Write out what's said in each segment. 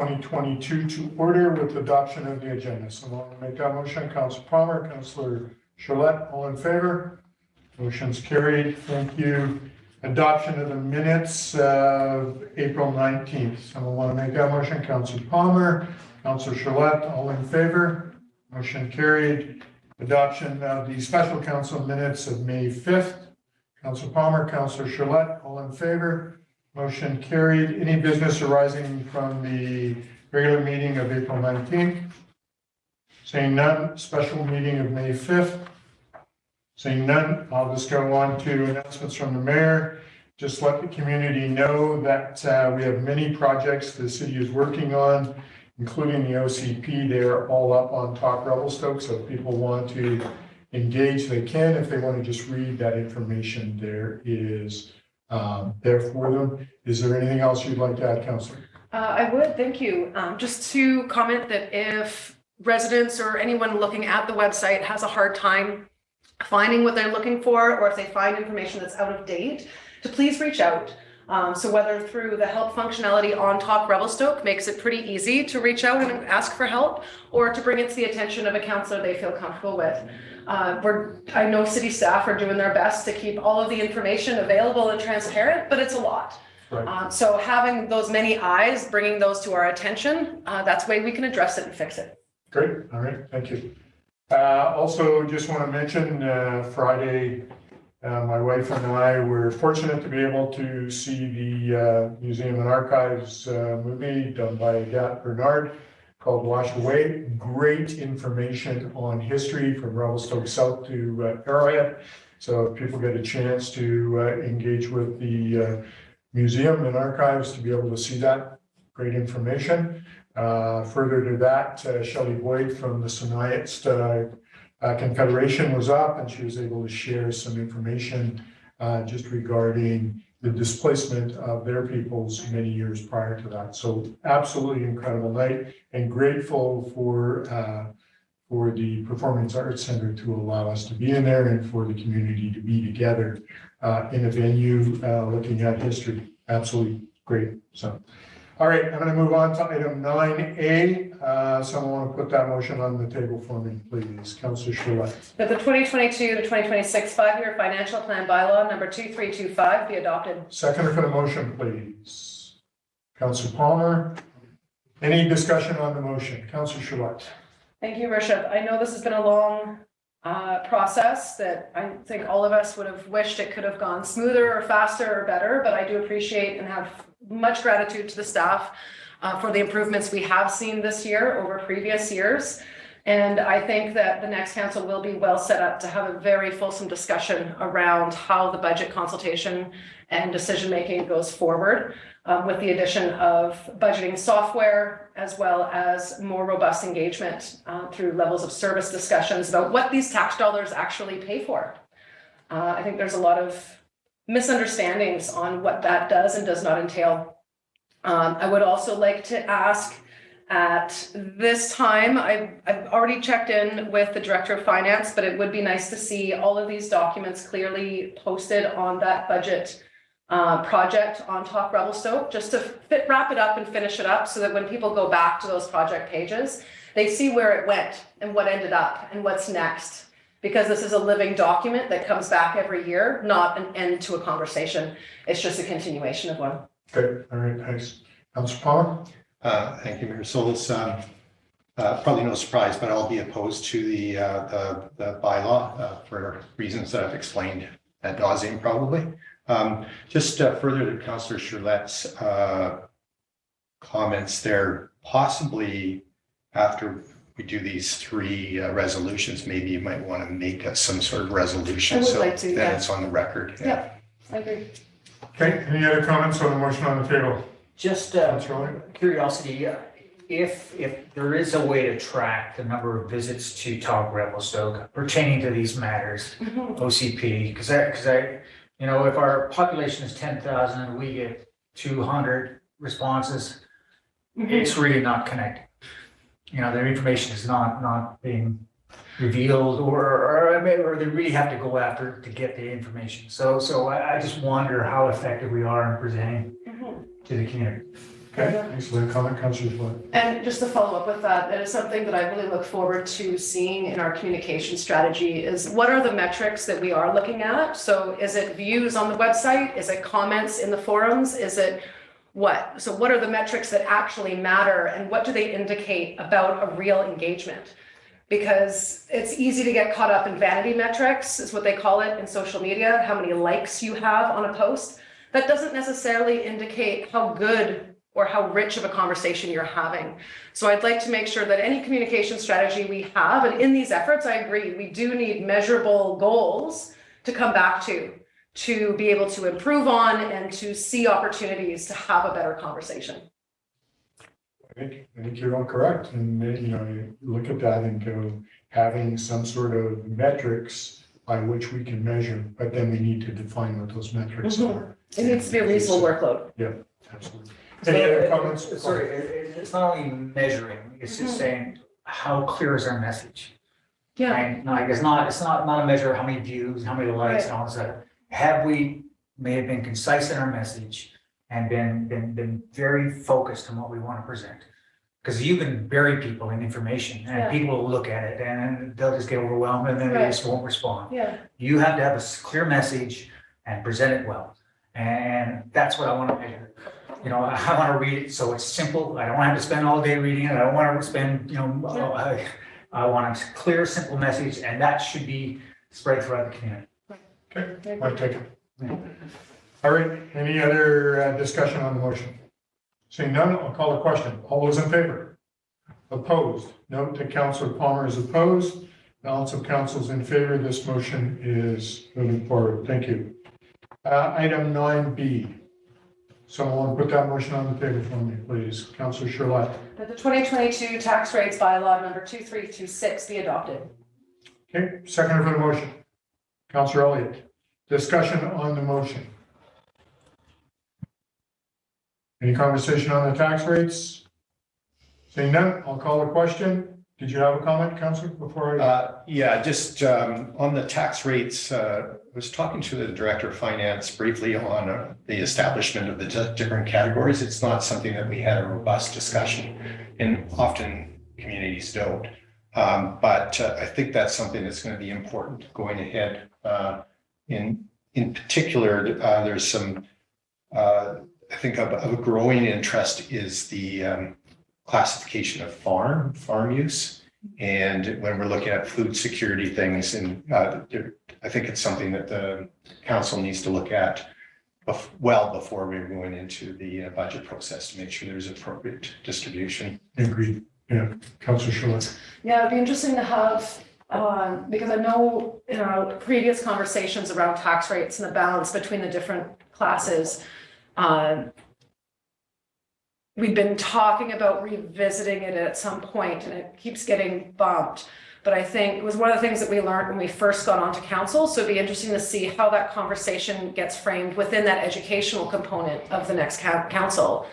2022 to order with adoption of the agenda. Someone want to make that motion? Councillor Palmer, Councillor Charlotte, all in favor? Motion's carried. Thank you. Adoption of the minutes of April 19th. Someone want to make that motion? Councillor Palmer, Councillor Charlotte, all in favor? Motion carried. Adoption of the special council minutes of May 5th. Councillor Palmer, Councillor Charlotte, all in favor? Motion carried. Any business arising from the regular meeting of April 19th? Saying none. Special meeting of May 5th? Saying none. I'll just go on to announcements from the mayor. Just let the community know that we have many projects the city is working on, including the OCP. They are all up on Talk Revelstoke, so if people want to engage, they can. If they want to just read that information, there is there for them. Is there anything else you'd like to add, Councillor? I would, thank you. Just to comment that if residents or anyone looking at the website has a hard time finding what they're looking for, or if they find information that's out of date, to please reach out. So whether through the help functionality on Talk Revelstoke makes it pretty easy to reach out and ask for help, or to bring it to the attention of a councillor they feel comfortable with. I know city staff are doing their best to keep all of the information available and transparent, but it's a lot. Right. So having those many eyes, bringing those to our attention, that's the way we can address it and fix it. Great. All right. Thank you. Also, just want to mention Friday, my wife and I were fortunate to be able to see the Museum and Archives movie done by Gat Bernard called Wash Away. Great information on history from Revelstoke South to Arrowhead. So if people get a chance to engage with the Museum and Archives to be able to see that, great information. Further to that, Shelley Boyd from the Sonaitist Confederation was up, and she was able to share some information just regarding the displacement of their peoples many years prior to that. So absolutely incredible night, and grateful for the Performance Arts Center to allow us to be in there, and for the community to be together in a venue looking at history. Absolutely great. So, all right, I'm going to move on to item 9A. Someone want to put that motion on the table for me, please. Councillor Charlotte. That the 2022 to 2026 5-year financial plan bylaw number 2325 be adopted. Seconder for the motion, please. Councillor Palmer. Any discussion on the motion? Councillor Charlotte. Thank you, Worship. I know this has been a long process that I think all of us would have wished it could have gone smoother or faster or better, but I do appreciate and have much gratitude to the staff for the improvements we have seen this year over previous years. And I think that the next council will be well set up to have a very fulsome discussion around how the budget consultation and decision-making goes forward with the addition of budgeting software, as well as more robust engagement through levels of service discussions about what these tax dollars actually pay for. I think there's a lot of misunderstandings on what that does and does not entail. I would also like to ask at this time, I've already checked in with the Director of Finance, but it would be nice to see all of these documents clearly posted on that budget project on Talk Revelstoke, just to wrap it up and finish it up, so that when people go back to those project pages, they see where it went and what ended up and what's next. Because this is a living document that comes back every year, not an end to a conversation. It's just a continuation of one. Okay, all right, thanks. Councillor Palmer. Thank you, Mayor Sulz. Probably no surprise, but I'll be opposed to the bylaw for reasons that I've explained ad nauseum, probably. Just further to Councillor Charlotte's comments there, possibly after we do these three resolutions, maybe you might want to make some sort of resolution so like to, that yeah. it's on the record. Yeah, I agree. Okay, any other comments on the motion on the table? Just curiosity, if there is a way to track the number of visits to Talk Revelstoke pertaining to these matters, OCP, because I, you know, if our population is 10,000 and we get 200 responses, it's really not connecting. You know, their information is not being revealed, or they really have to go after to get the information. So I just wonder how effective we are in presenting to the community. Okay, thanks for that comment, Councillor Flood. And just to follow up with that, that is something that I really look forward to seeing in our communication strategy is what are the metrics that we are looking at? So is it views on the website? Is it comments in the forums? Is it what? So what are the metrics that actually matter and what do they indicate about a real engagement? Because it's easy to get caught up in vanity metrics, is what they call it in social media, how many likes you have on a post. That doesn't necessarily indicate how good or how rich of a conversation you're having. So I'd like to make sure that any communication strategy we have, and in these efforts, I agree, we do need measurable goals to come back to be able to improve on and to see opportunities to have a better conversation. I think you're all correct. And, you look at that and go, having some sort of metrics by which we can measure, but then we need to define what those metrics are. It needs to be a reasonable workload. Yeah, absolutely. Any other comments? Sorry, it's not only measuring, it's just saying, how clear is our message? Yeah. Right? Like, it's not a measure of how many views, how many likes, and all this stuff. May have been concise in our message and been very focused on what we want to present. Because you can bury people in information and people will look at it and they'll just get overwhelmed and then they just won't respond. Yeah. You have to have a clear message and present it well. And that's what I want to measure. I want to read it so it's simple. I don't have to spend all day reading it. I don't want to spend, I want a clear, simple message, and that should be spread throughout the community. Okay, point taken. All right, any other discussion on the motion? Seeing none, I'll call the question. All those in favor? Opposed? Note that Councillor Palmer is opposed. Balance of councils in favor. This motion is moving forward. Thank you. Item 9B. Someone put that motion on the table for me, please. Councillor Charlotte. That the 2022 Tax Rates Bylaw number 2326 be adopted. Okay, seconder for the motion. Councillor Elliott. Discussion on the motion. Any conversation on the tax rates? Seeing none, I'll call the question. Did you have a comment, Councillor, before I? Yeah, just on the tax rates, I was talking to the Director of Finance briefly on the establishment of the different categories. It's not something that we had a robust discussion, and often communities don't. But I think that's something that's going to be important going ahead. In particular, there's some, I think of a growing interest is the classification of farm use. And when we're looking at food security things, and I think it's something that the council needs to look at well before we're going into the budget process to make sure there's appropriate distribution. Agreed. Yeah, Councillor Charlotte. Yeah, it'd be interesting to have, because I know in our previous conversations around tax rates and the balance between the different classes, we've been talking about revisiting it at some point and it keeps getting bumped. But I think it was one of the things that we learned when we first got onto council. So it'd be interesting to see how that conversation gets framed within that educational component of the next council.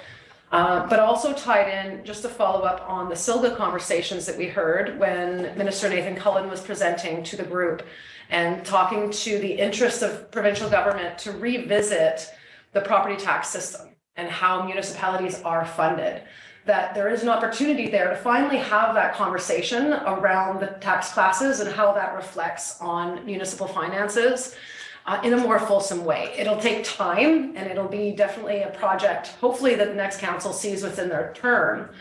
But also tied in, just to follow up on the SILGA conversations that we heard when Minister Nathan Cullen was presenting to the group and talking to the interest of provincial government to revisit the property tax system and how municipalities are funded, that there is an opportunity there to finally have that conversation around the tax classes and how that reflects on municipal finances in a more fulsome way. It'll take time and it'll be definitely a project, hopefully that the next council sees within their term.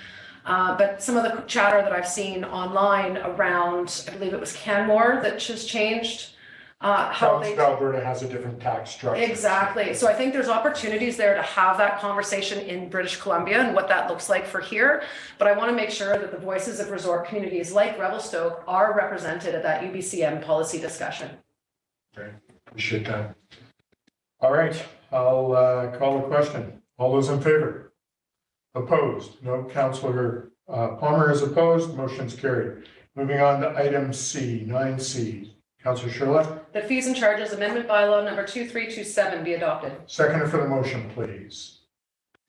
But some of the chatter that I've seen online around, I believe it was Canmore that just changed how they. Alberta has a different tax structure. Exactly. So I think there's opportunities there to have that conversation in British Columbia and what that looks like for here. But I want to make sure that the voices of resort communities like Revelstoke are represented at that UBCM policy discussion. Great. Appreciate that. All right, I'll call the question. All those in favor? Opposed? No. Councillor Palmer is opposed. Motion's carried. Moving on to item C, 9C. Councillor Charlotte. That fees and charges amendment bylaw number 2327 be adopted. Seconder for the motion, please.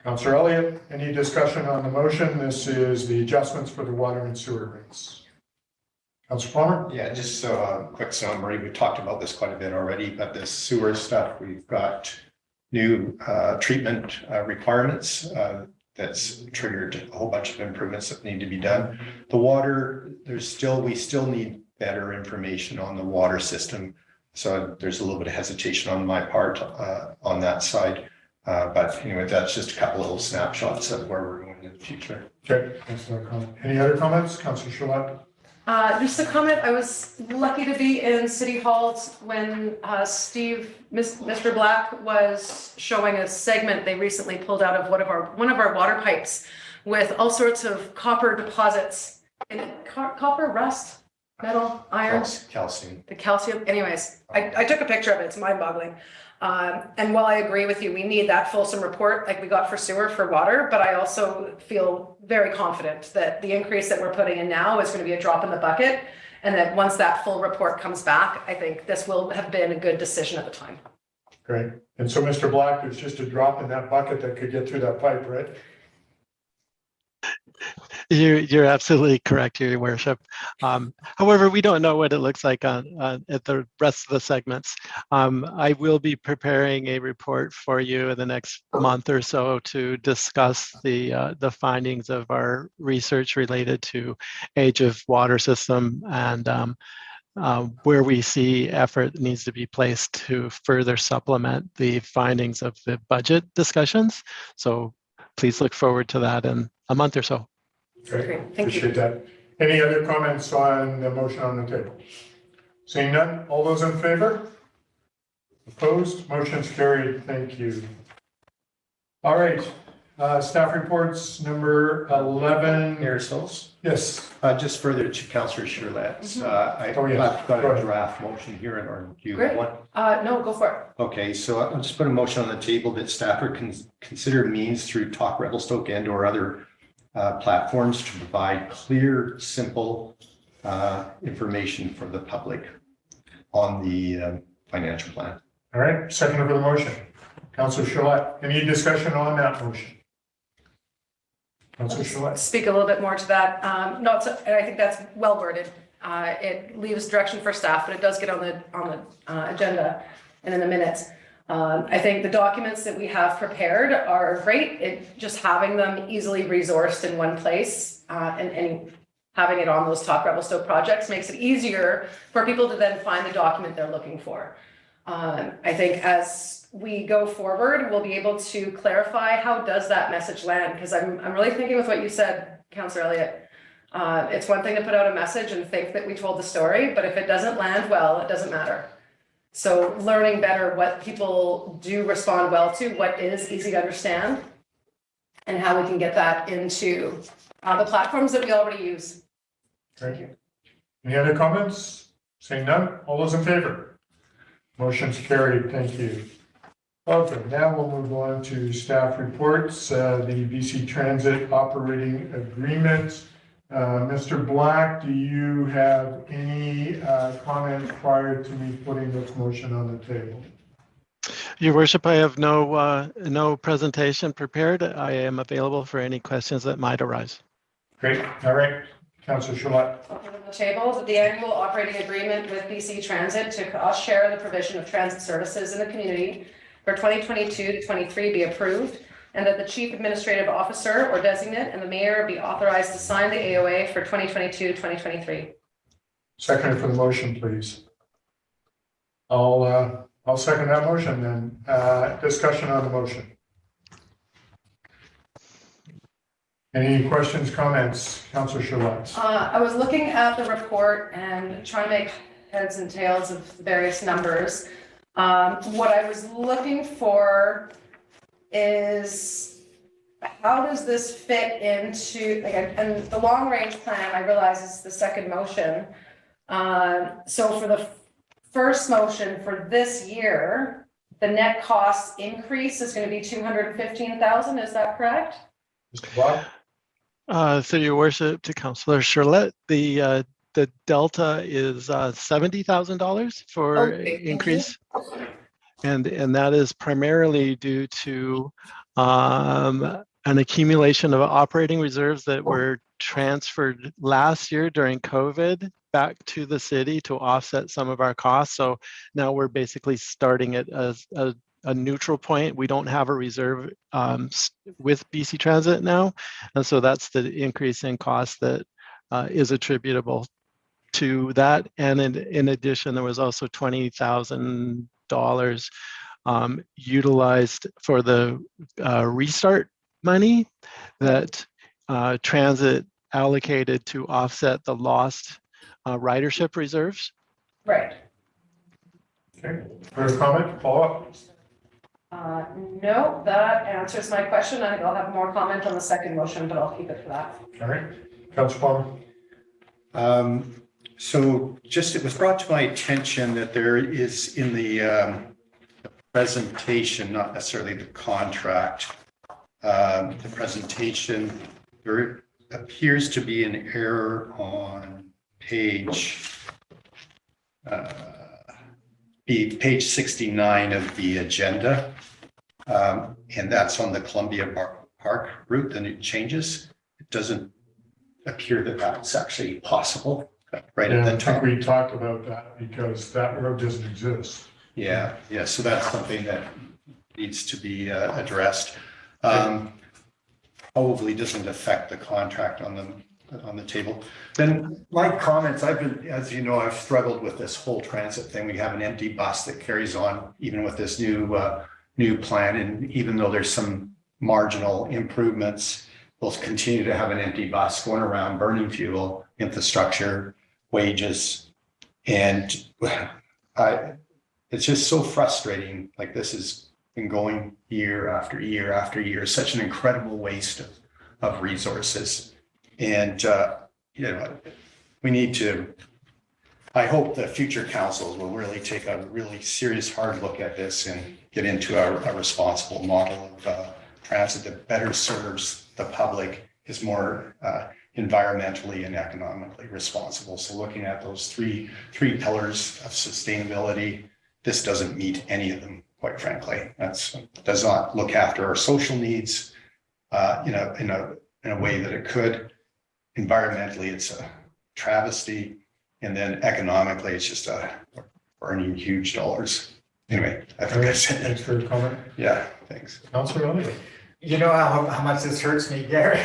Councillor Elliott, any discussion on the motion? This is the adjustments for the water and sewer rates. Councillor Palmer? Yeah, just a quick summary. We talked about this quite a bit already, but the sewer stuff, we've got new treatment requirements. that's triggered a whole bunch of improvements that need to be done. The water, we still need better information on the water system. So there's a little bit of hesitation on my part on that side. But anyway, that's just a couple little snapshots of where we're going in the future. Okay, thanks for that comment. Any other comments, Councillor Charlotte? Just a comment, I was lucky to be in City Hall when Mr. Black was showing a segment they recently pulled out of one of our water pipes with all sorts of copper deposits in it, copper, rust, metal, iron. Calcium. The calcium, anyways, I took a picture of it, it's mind-boggling. And while I agree with you, we need that fulsome report like we got for sewer for water, but I also feel very confident that the increase that we're putting in now is going to be a drop in the bucket, and that once that full report comes back, I think this will have been a good decision at the time. Great. And so, Mr. Black, there's just a drop in that bucket that could get through that pipe, right? You're absolutely correct, Your Worship. However, we don't know what it looks like at the rest of the segments. I will be preparing a report for you in the next month or so to discuss the findings of our research related to age of water system and where we see effort that needs to be placed to further supplement the findings of the budget discussions. So please look forward to that in a month or so. Great, Thank you. appreciate that. Any other comments on the motion on the table? Seeing none, all those in favor? Opposed? Motion's carried. Thank you. All right, staff reports number 11. Mayor Sulz? Yes. Just further to Councillor Charlotte's, I've Oh, yes. got Go a ahead. draft motion here, or do you Great. want? No, go for it. Okay, so I'll just put a motion on the table that staff are consider means through Talk Revelstoke and or other platforms to provide clear, simple information for the public on the financial plan. All right, second for the motion. Councillor Charlotte, any discussion on that motion? Councillor Charlotte. Speak a little bit more to that. And I think that's well worded. It leaves direction for staff, but it does get on the agenda and in the minutes. I think the documents that we have prepared are great. Just having them easily resourced in one place and having it on those Talk Revelstoke projects makes it easier for people to then find the document they're looking for. I think as we go forward, we'll be able to clarify how does that message land, because I'm really thinking with what you said, Councillor Elliott. It's one thing to put out a message and think that we told the story, but if it doesn't land well, it doesn't matter. So learning better what people do respond well to, what is easy to understand, and how we can get that into the platforms that we already use. Thank you. Any other comments? Seeing none, all those in favor? Motion's carried. Thank you. Okay, now we'll move on to staff reports. The BC Transit Operating Agreement. Mr. Black, do you have any comments prior to me putting this motion on the table? Your Worship, I have no presentation prepared. I am available for any questions that might arise. Great. All right. Councillor Charlotte. On the table, the annual operating agreement with BC Transit to cost share the provision of transit services in the community for 2022 to 23 be approved, and that the Chief Administrative Officer or designate and the Mayor be authorized to sign the AOA for 2022-2023. Second for the motion, please. I'll second that motion then. Discussion on the motion. Any questions, comments? Councillor Charlotte. I was looking at the report and trying to make heads and tails of various numbers. What I was looking for is how does this fit into, and the long range plan, I realize is the second motion. So for the first motion for this year, the net cost increase is going to be 215,000. Is that correct? Mr. Black. Through Your Worship, to Councillor Charlotte, the delta is $70,000 for increase, and that is primarily due to an accumulation of operating reserves that were transferred last year during COVID back to the city to offset some of our costs. So now we're basically starting at a a neutral point. We don't have a reserve with BC Transit now. And so that's the increase in cost that is attributable to that. And in addition, there was also $20,000 utilized for the restart money that Transit allocated to offset the lost ridership reserves. Right. Okay, further comment, follow-up? No, that answers my question. I think I'll have more comment on the second motion, but I'll keep it for that. All right, Councillor Palmer. So just, it was brought to my attention that there is in the presentation, not necessarily the contract, the presentation, there appears to be an error on page 69 of the agenda. And that's on the Columbia Park route, the new changes. It doesn't appear that that's actually possible right at the I top. think we talked about that because that road doesn't exist. Yeah, so that's something that needs to be addressed. Probably doesn't affect the contract on the table. Then my comments, I've been, as you know, I've struggled with this whole transit thing. We have an empty bus that carries on even with this new plan, and even though there's some marginal improvements, we'll continue to have an empty bus going around burning fuel, infrastructure, wages, and it's just so frustrating. Like, this has been going year after year after year, such an incredible waste of resources. And, we need to, I hope the future councils will really take a really serious hard look at this and get into a responsible model of transit that better serves the public, is more environmentally and economically responsible. So looking at those three pillars of sustainability, this doesn't meet any of them, quite frankly. Does not look after our social needs in a way that it could. Environmentally, it's a travesty, and then economically, it's just burning huge dollars. Anyway, I think I said Thanks that. for your comment. Yeah, thanks. Councillor Elliott. You know how much this hurts me, Gary.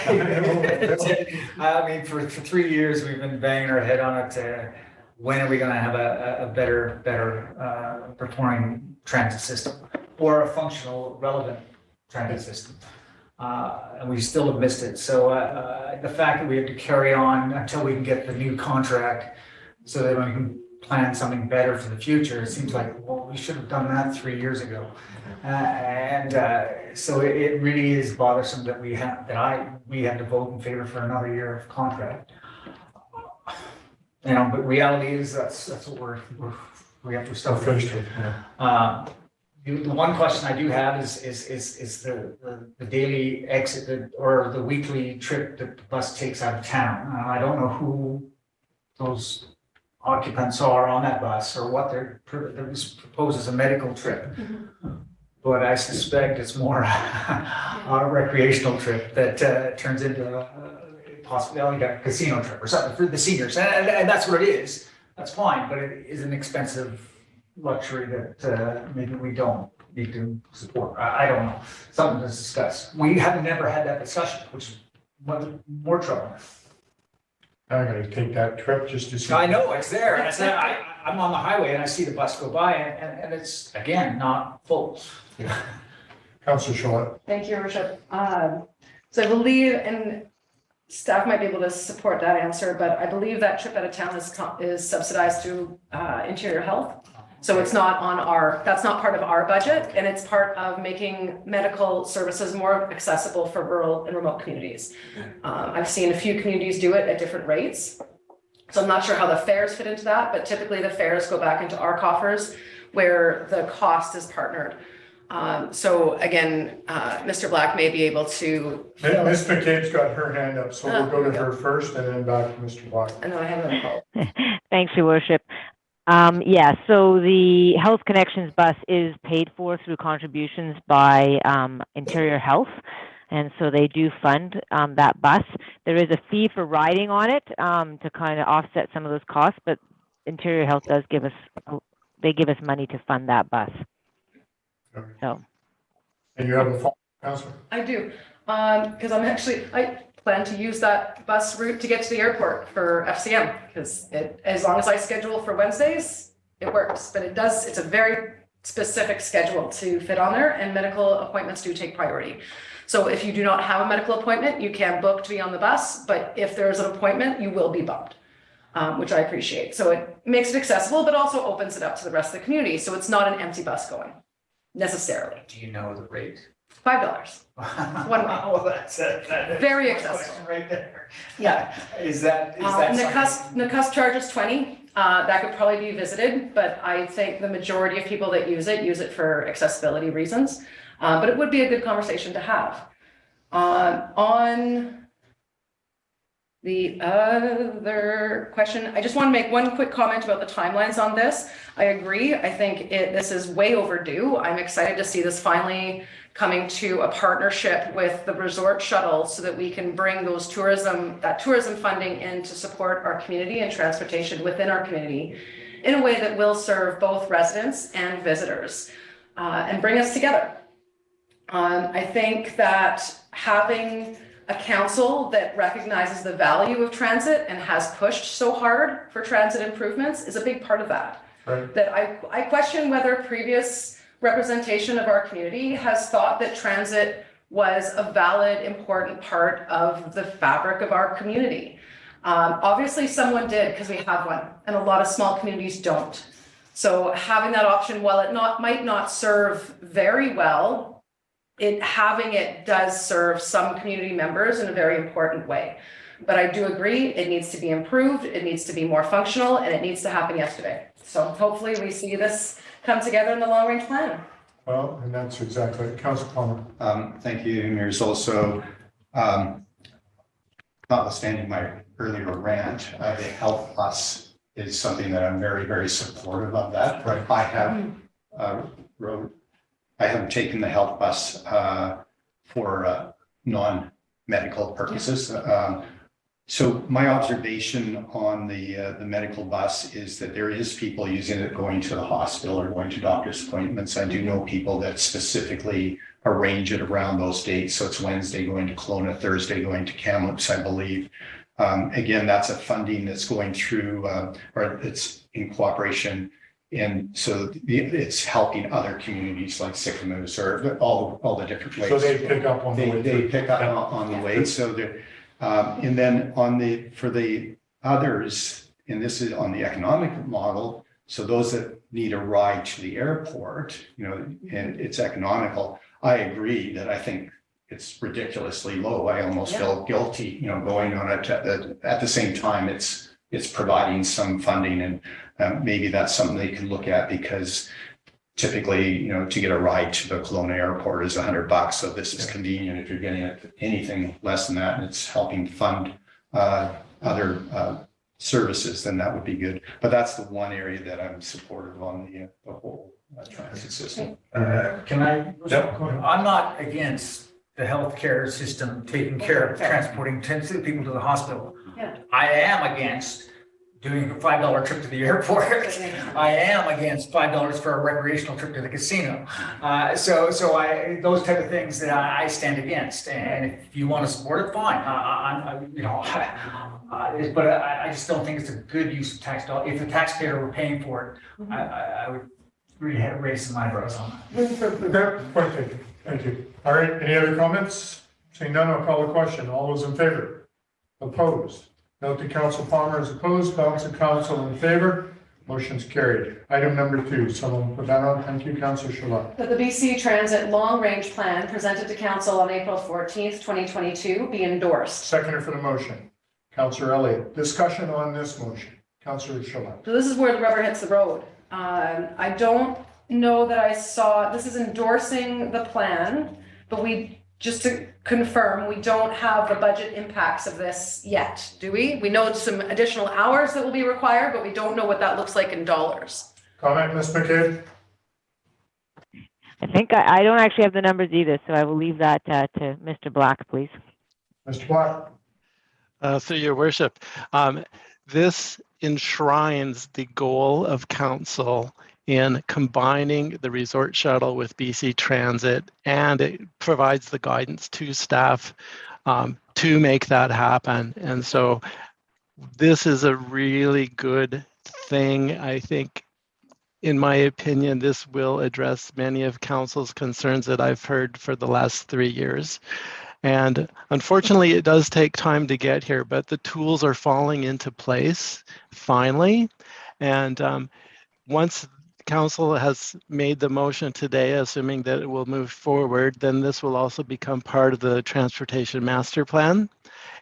I mean, for 3 years, we've been banging our head on it. When are we going to have a better performing transit system, or a functional, relevant transit system? And we still have missed it. So the fact that we have to carry on until we can get the new contract so that we can plan something better for the future, it seems like, well, we should have done that 3 years ago. So it really is bothersome that we have to vote in favor for another year of contract. But reality is that's what we have to start with. The one question I do have is the daily exit or the weekly trip that the bus takes out of town. I don't know who those occupants are on that bus or what they're proposed as a medical trip. But I suspect it's more a recreational trip that turns into possibly a casino trip or something for the seniors. And that's what it is. That's fine, but it is an expensive luxury that maybe we don't need to support. I don't know. Something to discuss. We have never had that discussion, which is more trouble. I'm going to take that trip just to see. I know it's there. I'm on the highway and I see the bus go by, and it's again not full. Councillor Shaw. Thank you, Your Worship. So I believe, and staff might be able to support that answer, but I believe that trip out of town is subsidized through Interior Health. So it's not that's not part of our budget, and it's part of making medical services more accessible for rural and remote communities. I've seen a few communities do it at different rates. So I'm not sure how the fares fit into that, but typically the fares go back into our coffers where the cost is partnered. So again, Mr. Black may be able to. Ms. McCabe's got her hand up, so we'll go to her first and then back to Mr. Black. I know I have a call. Thanks, Your Worship. So the Health Connections bus is paid for through contributions by Interior Health, and so they do fund that bus. There is a fee for riding on it to kind of offset some of those costs, but Interior Health does give us money to fund that bus. So. And you have a follow-up, Councillor? I do, because I plan to use that bus route to get to the airport for FCM, because as long as I schedule for Wednesdays, it works, but it's a very specific schedule to fit on there, and medical appointments do take priority. So if you do not have a medical appointment, you can book to be on the bus, but if there's an appointment, you will be bumped, which I appreciate. So it makes it accessible, but also opens it up to the rest of the community, so it's not an empty bus going, necessarily. Do you know the rate? $5. One way. Well, that's Very my accessible. question right there. Yeah. Is that Nacusk charges 20. That could probably be visited, but I think the majority of people that use it for accessibility reasons. But it would be a good conversation to have. On the other question, I just want to make one quick comment about the timelines on this. I agree. I think this is way overdue. I'm excited to see this finally coming to a partnership with the resort shuttle so that we can bring those tourism funding in to support our community and transportation within our community in a way that will serve both residents and visitors and bring us together. I think that having a council that recognizes the value of transit and has pushed so hard for transit improvements is a big part of that. Right. That I question whether previous representation of our community has thought that transit was a valid, important part of the fabric of our community. Obviously someone did, because we have one, and a lot of small communities don't. So having that option, while it might not serve very well, having it does serve some community members in a very important way. But I do agree, it needs to be improved, it needs to be more functional, and it needs to happen yesterday. So hopefully we see this come together in the long range plan. Well, and that's exactly it. Councillor Palmer. Thank you, Mayor Sulz. So, notwithstanding my earlier rant, the health plus is something that I'm very, very supportive of that. Right. I have taken the health bus for non-medical purposes. So my observation on the medical bus is that there is people using it going to the hospital or going to doctor's appointments. I do know people that specifically arrange it around those dates. So it's Wednesday going to Kelowna, Thursday going to Kamloops, I believe. Again, that's a funding that's going through, or it's in cooperation. And so it's helping other communities like Sycamoose or all the different ways. So they pick up on the way. They pick up on the way. So and then for the others, and this is on the economic model, so those that need a ride to the airport, and it's economical. I agree that I think it's ridiculously low. I almost feel guilty, going on it. At the same time, it's providing some funding, and maybe that's something they can look at, because typically, to get a ride to the Kelowna airport is $100. So this is convenient if you're getting anything less than that, and it's helping fund other services, then that would be good. But that's the one area that I'm supportive on the whole transit system. Can I? I'm not against the healthcare system taking care of transporting people to the hospital. Yeah. I am against doing a $5 trip to the airport. I am against $5 for a recreational trip to the casino. So those type of things that I stand against. And if you want to support it, fine. But I just don't think it's a good use of tax dollars. If the taxpayer were paying for it, I would really raise some eyebrows on that. Point taken. Thank you. All right, any other comments? Seeing none, I'll call the question. All those in favor? Opposed? Note that Council Palmer is opposed. Balance of council in favor. Motion's carried. Item number 2. Someone put that on. Thank you, Councillor Chalot. That the BC Transit Long Range Plan presented to Council on April 14th, 2022 be endorsed. Seconder for the motion. Councillor Elliott. Discussion on this motion. Councillor Chalot. So this is where the rubber hits the road. I don't know that I saw, this is endorsing the plan, but just to confirm, we don't have the budget impacts of this yet, do we? We know some additional hours that will be required, but we don't know what that looks like in dollars. Comment, Ms. McCabe? I think I don't actually have the numbers either, so I will leave that to Mr. Black, please. Mr. Black? So, Your Worship, this enshrines the goal of council in combining the resort shuttle with BC Transit, and it provides the guidance to staff to make that happen. And so this is a really good thing. I think, in my opinion, this will address many of council's concerns that I've heard for the last 3 years. And unfortunately, it does take time to get here, but the tools are falling into place finally. And once council has made the motion today, assuming that it will move forward, then this will also become part of the transportation master plan.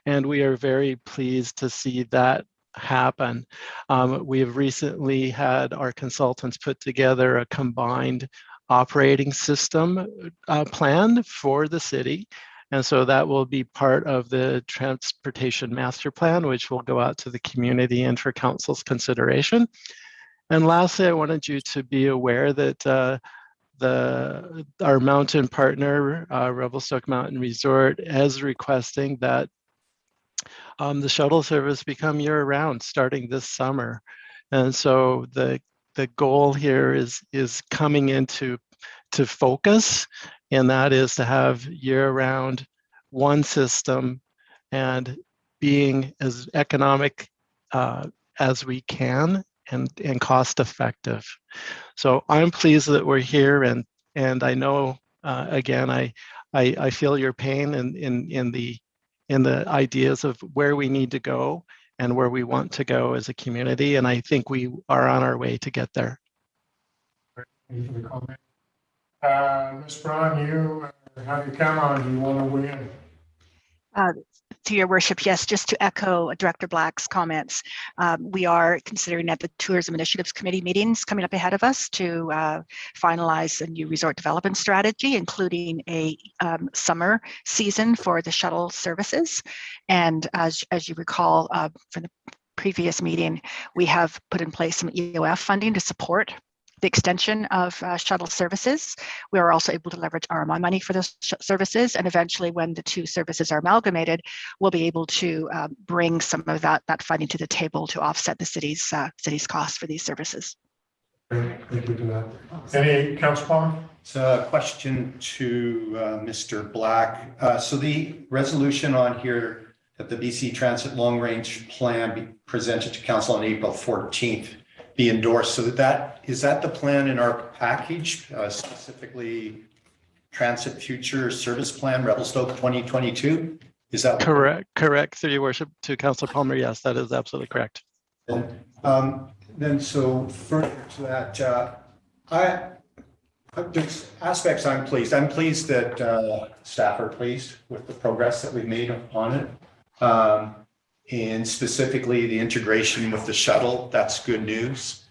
And we are very pleased to see that happen. We have recently had our consultants put together a combined operating system plan for the city. And so that will be part of the transportation master plan, which will go out to the community and for council's consideration. And lastly, I wanted you to be aware that our mountain partner, Revelstoke Mountain Resort, is requesting that the shuttle service become year-round starting this summer. And so the goal here is coming into focus, and that is to have year-round one system and being as economic as we can and cost effective. So I'm pleased that we're here, and I know again I feel your pain in the ideas of where we need to go and where we want to go as a community, and I think we are on our way to get there. Thank you for the comment. Ms. Braun, you have your camera on. Do you want to weigh in? To your worship, yes, just to echo Director Black's comments, we are considering at the Tourism Initiatives Committee meetings coming up ahead of us to finalize a new resort development strategy, including a summer season for the shuttle services. And as you recall from the previous meeting, we have put in place some EOF funding to support the extension of shuttle services. We are also able to leverage RMI money for those services, and eventually when the two services are amalgamated, we'll be able to bring some of that funding to the table to offset the city's costs for these services. Great, thank you for that. Any, Councillor Palmer? So a question to Mr. Black. So the resolution on here that the BC Transit Long Range Plan be presented to Council on April 14th be endorsed. So is that the plan in our package, specifically Transit Future Service Plan, Revelstoke 2022? Is that correct? Through your worship, to Councillor Palmer, yes, that is absolutely correct. Then so further to that, there's aspects I'm pleased. I'm pleased that staff are pleased with the progress that we've made on it. And specifically the integration with the shuttle, that's good news.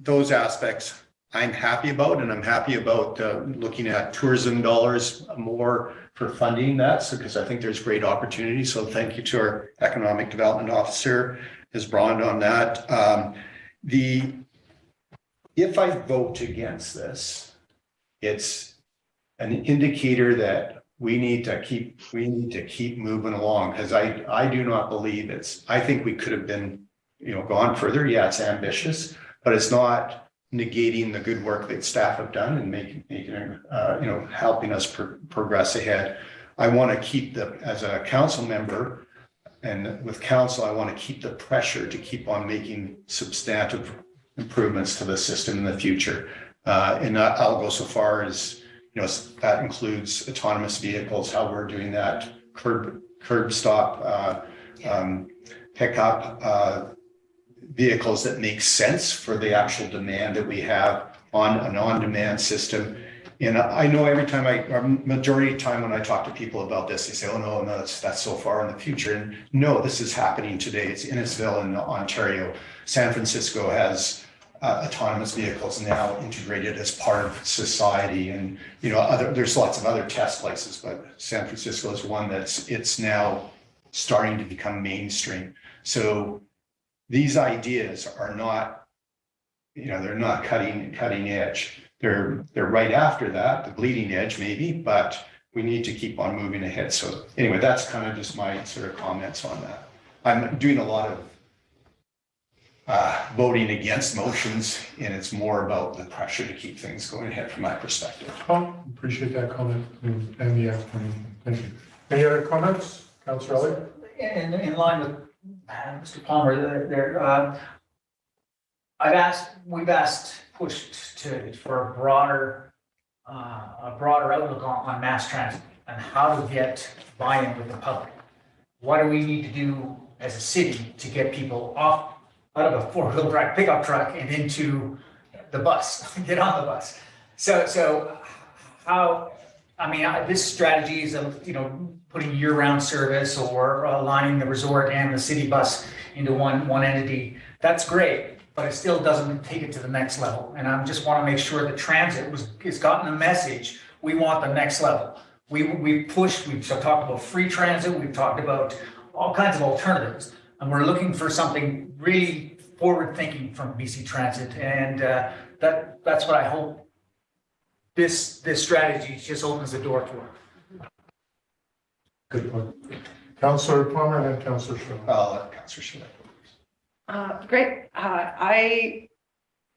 Those aspects I'm happy about, and I'm happy about looking at tourism dollars more for funding that, so because I think there's great opportunity. So thank you to our economic development officer, Ms. Braun, on that. If I vote against this, it's an indicator that we need to keep moving along, because I do not believe I think we could have been, gone further. Yeah, it's ambitious, but it's not negating the good work that staff have done and making helping us progress ahead. I want to keep as a council member and with council, I want to keep the pressure to keep on making substantive improvements to the system in the future. And I'll go so far as, that includes autonomous vehicles, how we're doing that, curb stop, pickup, vehicles that make sense for the actual demand that we have on an on-demand system. And I know majority of the time when I talk to people about this, they say, oh no, that's so far in the future. And no, this is happening today. It's Innisfil in Ontario. San Francisco has autonomous vehicles now integrated as part of society. And, there's lots of other test places, but San Francisco is one it's now starting to become mainstream. So these ideas are not, they're not cutting edge. They're right after that, the bleeding edge maybe, but we need to keep on moving ahead. So anyway, that's kind of just my sort of comments on that. I'm doing a lot of voting against motions, and it's more about the pressure to keep things going ahead from my perspective. Oh, appreciate that comment and the explanation. Thank you. Any other comments, Councillor Elliott? In line with Mr. Palmer, we've pushed for a broader outlook on mass transit and how to get buy-in with the public. What do we need to do as a city to get people out of a four-wheel drive pickup truck and into the bus, get on the bus? So how, this strategy is of, putting year-round service or aligning the resort and the city bus into one entity. That's great, but it still doesn't take it to the next level. And I just want to make sure that transit has gotten the message. We want the next level. We've talked about free transit. We've talked about all kinds of alternatives, and we're looking for something really forward-thinking from BC Transit. And that's what I hope this strategy just opens the door for. Good point. Councillor Palmer and then Councillor Shaw. I'll let Councillor Shaw. Great. I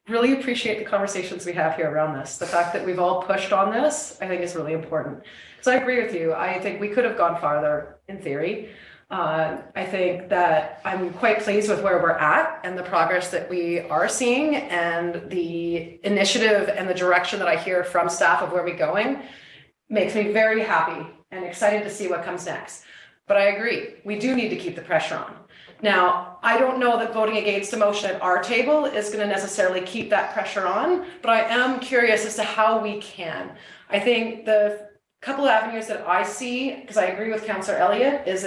really appreciate the conversations we have here around this. The fact that we've all pushed on this, I think is really important. Because I agree with you. I think we could have gone farther in theory. I think that I'm quite pleased with where we're at and the progress that we are seeing, and the initiative and the direction that I hear from staff of where we're going makes me very happy and excited to see what comes next. But I agree, we do need to keep the pressure on. Now, I don't know that voting against a motion at our table is going to necessarily keep that pressure on, but I am curious as to how we can. I think the couple of avenues that I see, because I agree with Councillor Elliott, is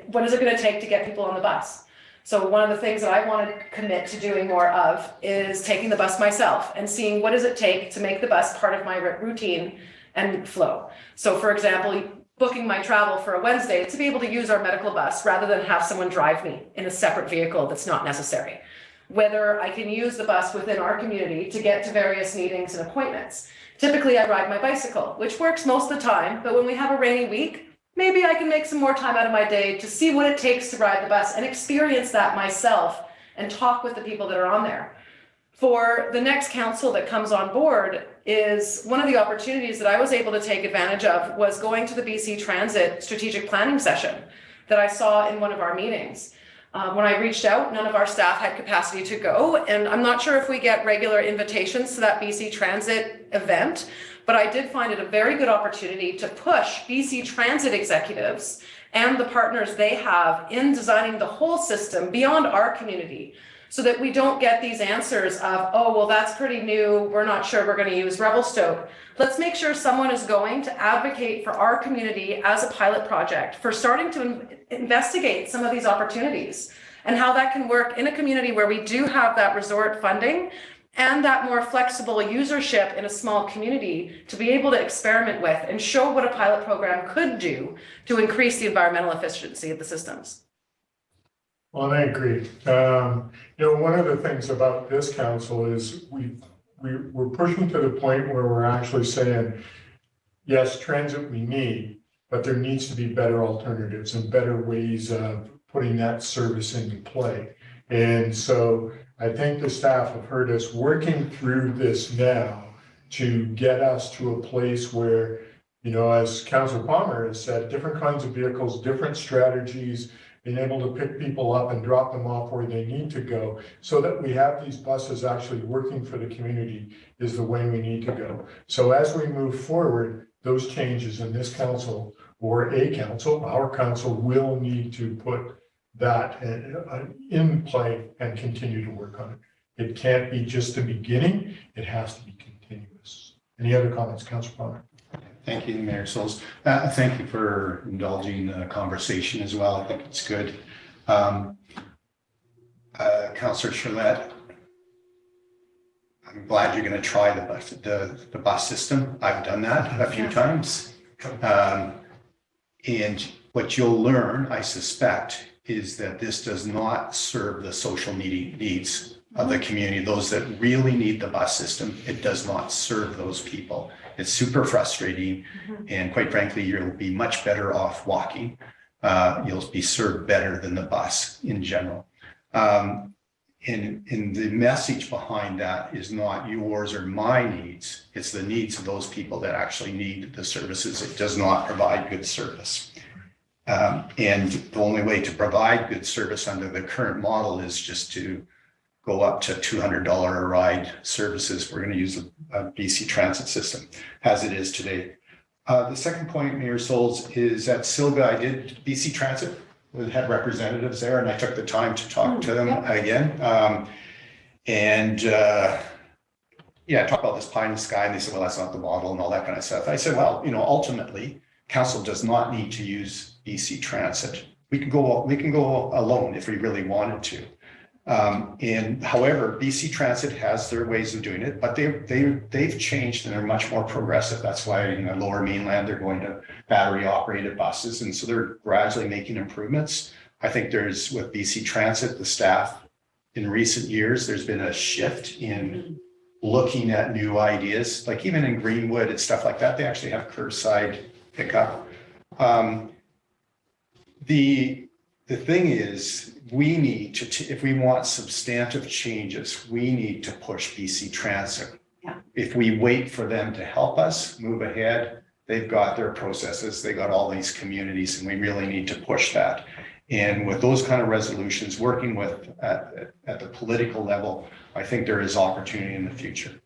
what is it going to take to get people on the bus? So one of the things that I want to commit to doing more of is taking the bus myself and seeing what does it take to make the bus part of my routine and flow. So for example, booking my travel for a Wednesday to be able to use our medical bus rather than have someone drive me in a separate vehicle that's not necessary. Whether I can use the bus within our community to get to various meetings and appointments. Typically I ride my bicycle, which works most of the time, but when we have a rainy week, maybe I can make some more time out of my day to see what it takes to ride the bus and experience that myself and talk with the people that are on there. For the next council that comes on board, is one of the opportunities that I was able to take advantage of was going to the BC Transit strategic planning session that I saw in one of our meetings. When I reached out, none of our staff had capacity to go, and I'm not sure if we get regular invitations to that BC Transit event, but I did find it a very good opportunity to push BC Transit executives and the partners they have in designing the whole system beyond our community, so that we don't get these answers of, oh, well, that's pretty new, we're not sure we're going to use Revelstoke. Let's make sure someone is going to advocate for our community as a pilot project for starting to investigate some of these opportunities and how that can work in a community where we do have that resort funding and that more flexible usership in a small community to be able to experiment with and show what a pilot program could do to increase the environmental efficiency of the systems. Well, I agree. One of the things about this council is we're pushing to the point where we're actually saying, yes, transit we need, but there needs to be better alternatives and better ways of putting that service into play. And so I think the staff have heard us working through this now to get us to a place where, as Councillor Palmer has said, different kinds of vehicles, different strategies, being able to pick people up and drop them off where they need to go, so that we have these buses actually working for the community is the way we need to go. So as we move forward, those changes in this council or our council will need to put that in play and continue to work on it. It can't be just the beginning, it has to be continuous. Any other comments, Councillor Palmer? Thank you, Mayor Sulz. Thank you for indulging the conversation as well. I think it's good. Councillor Charlotte, I'm glad you're going to try the bus system. I've done that a few times. And what you'll learn, I suspect, is that this does not serve the social needs of the community, those that really need the bus system. It does not serve those people. It's super frustrating. And quite frankly, you'll be much better off walking. You'll be served better than the bus in general. And the message behind that is not yours or my needs. It's the needs of those people that actually need the services. It does not provide good service. And the only way to provide good service under the current model is just to go up to $200 a ride services. We're going to use a BC transit system as it is today. The second point, Mayor Sulz, is at Silga, I did BC Transit. We had representatives there, and I took the time to talk to them again. I talked about this pie in the sky, and they said, well, that's not the model and all that kind of stuff. I said, well, ultimately, council does not need to use BC Transit. We can go alone if we really wanted to. And however, BC Transit has their ways of doing it, but they've changed and they're much more progressive. That's why in the Lower Mainland, they're going to battery operated buses. And so they're gradually making improvements. I think with BC Transit, the staff in recent years, there's been a shift in looking at new ideas, like even in Greenwood and stuff like that, they actually have curbside pickup. The thing is, we need to, if we want substantive changes, we need to push BC Transit. Yeah. If we wait for them to help us move ahead, they've got their processes, they got all these communities, and we really need to push that. And with those kind of resolutions, working with at the political level, I think there is opportunity in the future.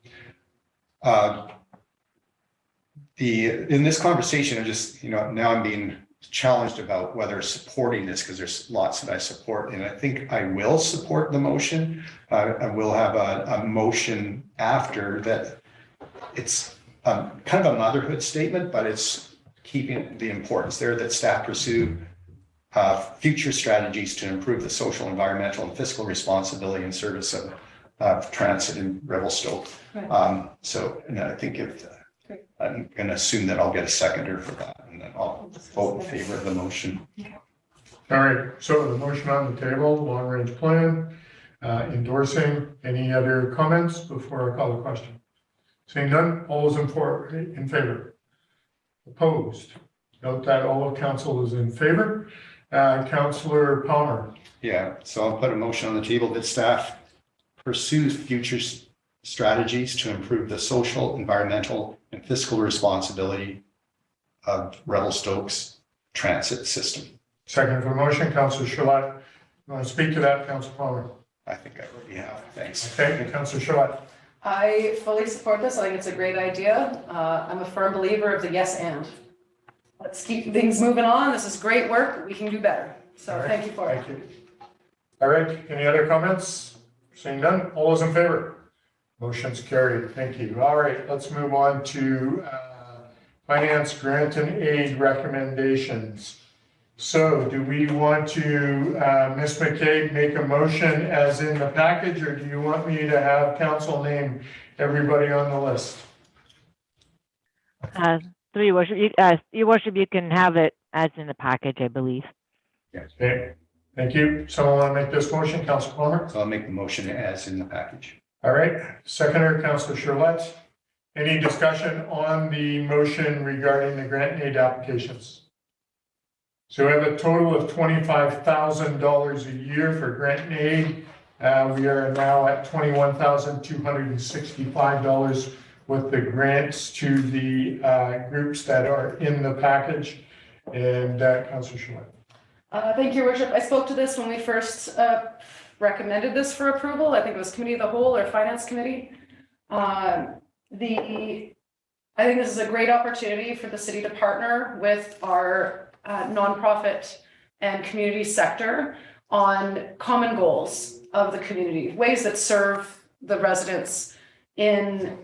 In this conversation, now I'm being challenged about whether supporting this, because there's lots that I support, and I think I will support the motion. I will have a motion after that. It's kind of a motherhood statement, but it's keeping the importance there that staff pursue future strategies to improve the social, environmental, and fiscal responsibility and service of transit in Revelstoke. Right. I think I'm going to assume that I'll get a seconder for that, and then I'll vote in favor of the motion. All right, so the motion on the table, long range plan, endorsing. Any other comments before I call the question? Seeing none, all those in favor? Opposed? Note that all of council is in favor. Councillor Palmer. Yeah, so I'll put a motion on the table that staff pursues future strategies to improve the social, environmental, and fiscal responsibility of Revelstoke's transit system. Second for the motion, Councillor Charlotte. You want to speak to that, Councillor Palmer? I think I already have. Thanks. Okay, Councillor Charlotte. I fully support this. I think it's a great idea. I'm a firm believer of the yes and. Let's keep things moving on. This is great work. We can do better. So All right. Thank you for it. Thank you. All right, any other comments? Seeing none, all those in favor? Motion's carried. Thank you. All right, let's move on to finance grant and aid recommendations. So do we want to, Ms. McCabe, make a motion as in the package, or do you want me to have council name everybody on the list? Through your worship, your worship, you can have it as in the package, I believe. Yes. Okay, thank you. Someone want to make this motion, Councillor Palmer? So I'll make the motion as in the package. All right, seconder, Councillor Charlotte. Any discussion on the motion regarding the grant and aid applications? So we have a total of $25,000 a year for grant and aid. We are now at $21,265 with the grants to the groups that are in the package. And Councillor Charlotte. Thank you, Your Worship. I spoke to this when we first recommended this for approval. I think it was Committee of the Whole or Finance Committee. I think this is a great opportunity for the city to partner with our nonprofit and community sector on common goals of the community, ways that serve the residents in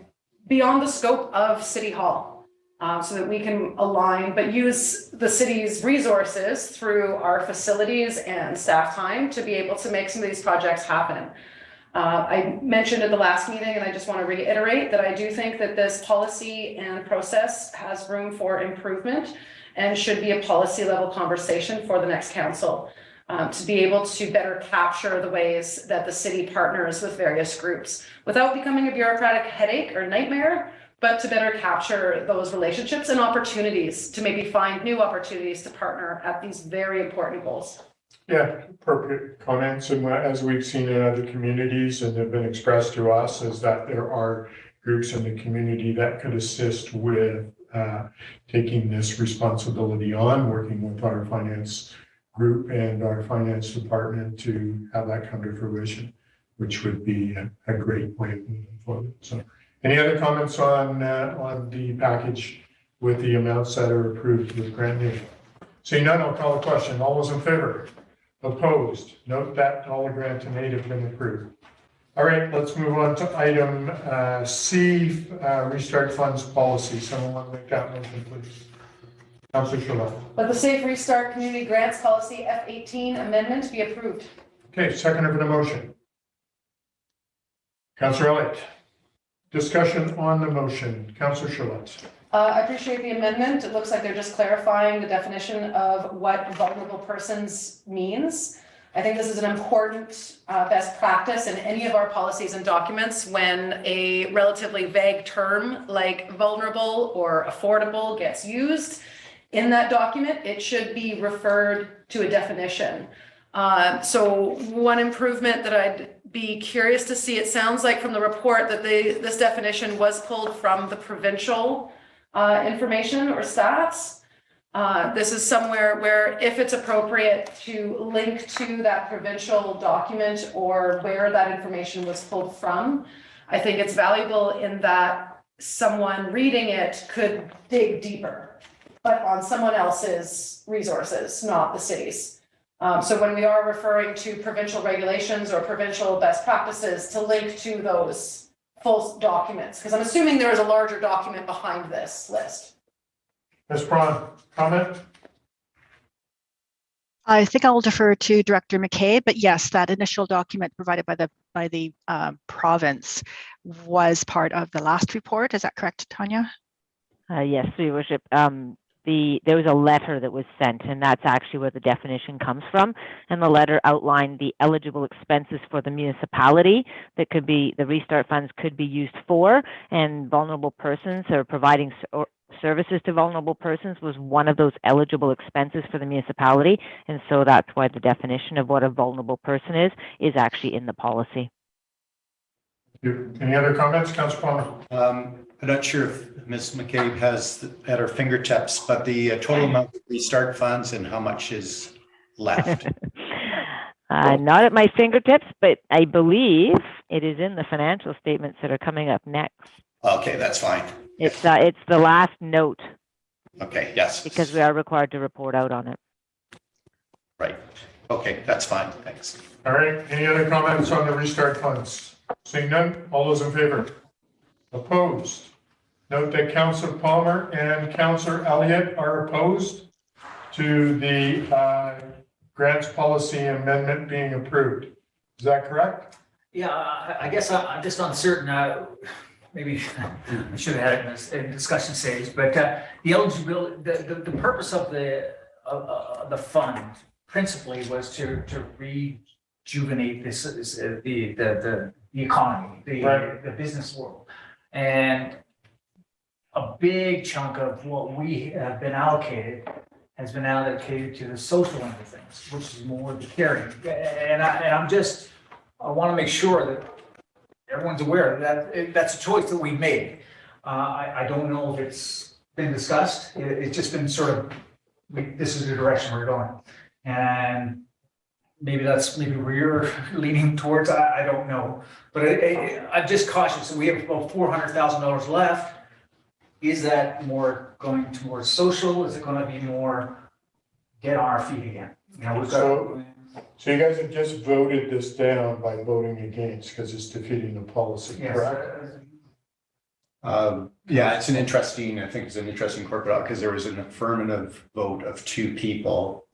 beyond the scope of City Hall. So that we can align, but use the city's resources through our facilities and staff time to be able to make some of these projects happen. I mentioned at the last meeting, and I just want to reiterate that I do think that this policy and process has room for improvement and should be a policy level conversation for the next council to be able to better capture the ways that the city partners with various groups without becoming a bureaucratic headache or nightmare, but to better capture those relationships and opportunities to maybe find new opportunities to partner at these very important goals. Yeah, appropriate comments. And as we've seen in other communities and have been expressed to us, is that there are groups in the community that could assist with taking this responsibility on, working with our finance group and our finance department to have that come to fruition, which would be a great way of moving forward. So, any other comments on the package with the amounts that are approved with grant name? Seeing none, I'll call the question. All those in favor? Opposed? Note that all the grant and aid have been approved. All right, let's move on to item C, restart funds policy. Someone want to make that motion, please? Councillor Schiller. Let the Safe Restart Community Grants Policy F18 amendment be approved. Okay, seconder for the motion. Councillor Elliott. Discussion on the motion. Councillor Schiller. I appreciate the amendment. It looks like they're just clarifying the definition of what vulnerable persons means. I think this is an important best practice in any of our policies and documents when a relatively vague term like vulnerable or affordable gets used in that document, it should be referred to a definition. So one improvement that I'd be curious to see, it sounds like from the report that this definition was pulled from the provincial information or stats. This is somewhere where, if it's appropriate to link to that provincial document or where that information was pulled from, I think it's valuable in that someone reading it could dig deeper, but on someone else's resources, not the city's. So when we are referring to provincial regulations or provincial best practices, to link to those full documents, because I'm assuming there is a larger document behind this list. Ms. Braun, comment? I think I will defer to Director McKay, but yes, that initial document provided by the province was part of the last report. Is that correct, Tanya? Yes, Your Worship. There was a letter that was sent, and that's actually where the definition comes from. And the letter outlined the eligible expenses for the municipality that could be, the restart funds could be used for, and vulnerable persons or providing services to vulnerable persons was one of those eligible expenses for the municipality. And so that's why the definition of what a vulnerable person is actually in the policy. Any other comments, Councillor Palmer? I'm not sure if Ms. McCabe has at her fingertips, but the total amount of restart funds and how much is left. Not at my fingertips, but I believe it is in the financial statements that are coming up next. Okay, that's fine. It's the last note. Okay, yes. Because we are required to report out on it. Right. Okay, that's fine. Thanks. All right. Any other comments on the restart funds? Seeing none, all those in favor? Opposed? Note that Councillor Palmer and Councillor Elliott are opposed to the grants policy amendment being approved. Is that correct? Yeah, I guess I'm just uncertain. Maybe I should have had it in discussion stage, but the eligibility, the purpose of the fund principally was to rejuvenate the economy, the business world. And a big chunk of what we have been allocated has been allocated to the social end of things, which is more the caring. And I want to make sure that everyone's aware that that's a choice that we made. I don't know if it's been discussed. It's just been sort of, this is the direction we're going. And maybe where you're leaning towards, I don't know. But I'm just cautious. We have about $400,000 left. Is that more going towards social? Is it going to be more get on our feet again? You know, So you guys have just voted this down by voting against because it's defeating the policy, yes, correct? Yeah, it's an interesting corporate out because there was an affirmative vote of 2 people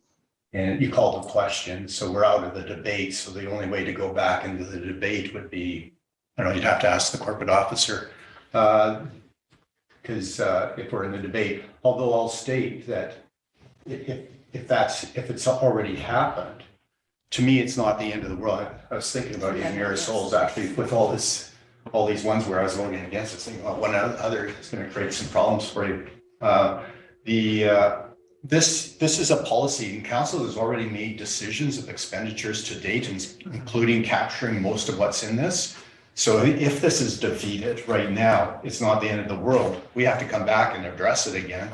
and you called a question. So we're out of the debate. So the only way to go back into the debate would be, I don't know, you'd have to ask the corporate officer. Because if we're in the debate, although I'll state that if it's already happened, to me, it's not the end of the world. I was thinking about you, Mayor Sulz, actually, with all this all these ones where I was voting against this thing, well, one other is going to create some problems for you. This is a policy, and council has already made decisions of expenditures to date, including capturing most of what's in this. So if this is defeated right now, it's not the end of the world. We have to come back and address it again.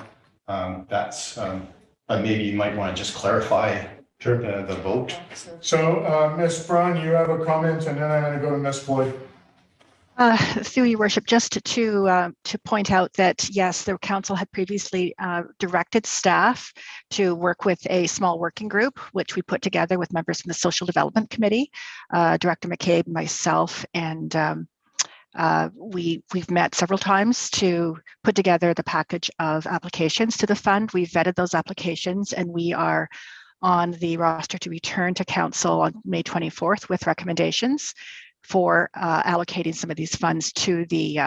But maybe you might want to just clarify the vote. So, Ms. Braun, you have a comment, and then I'm going to go to Ms. Floyd. Through your worship, just to point out that yes, the council had previously directed staff to work with a small working group, which we put together with members from the Social Development Committee, Director McCabe, myself, and we've met several times to put together the package of applications to the fund. We've vetted those applications, and we are on the roster to return to council on May 24th with recommendations for allocating some of these funds to the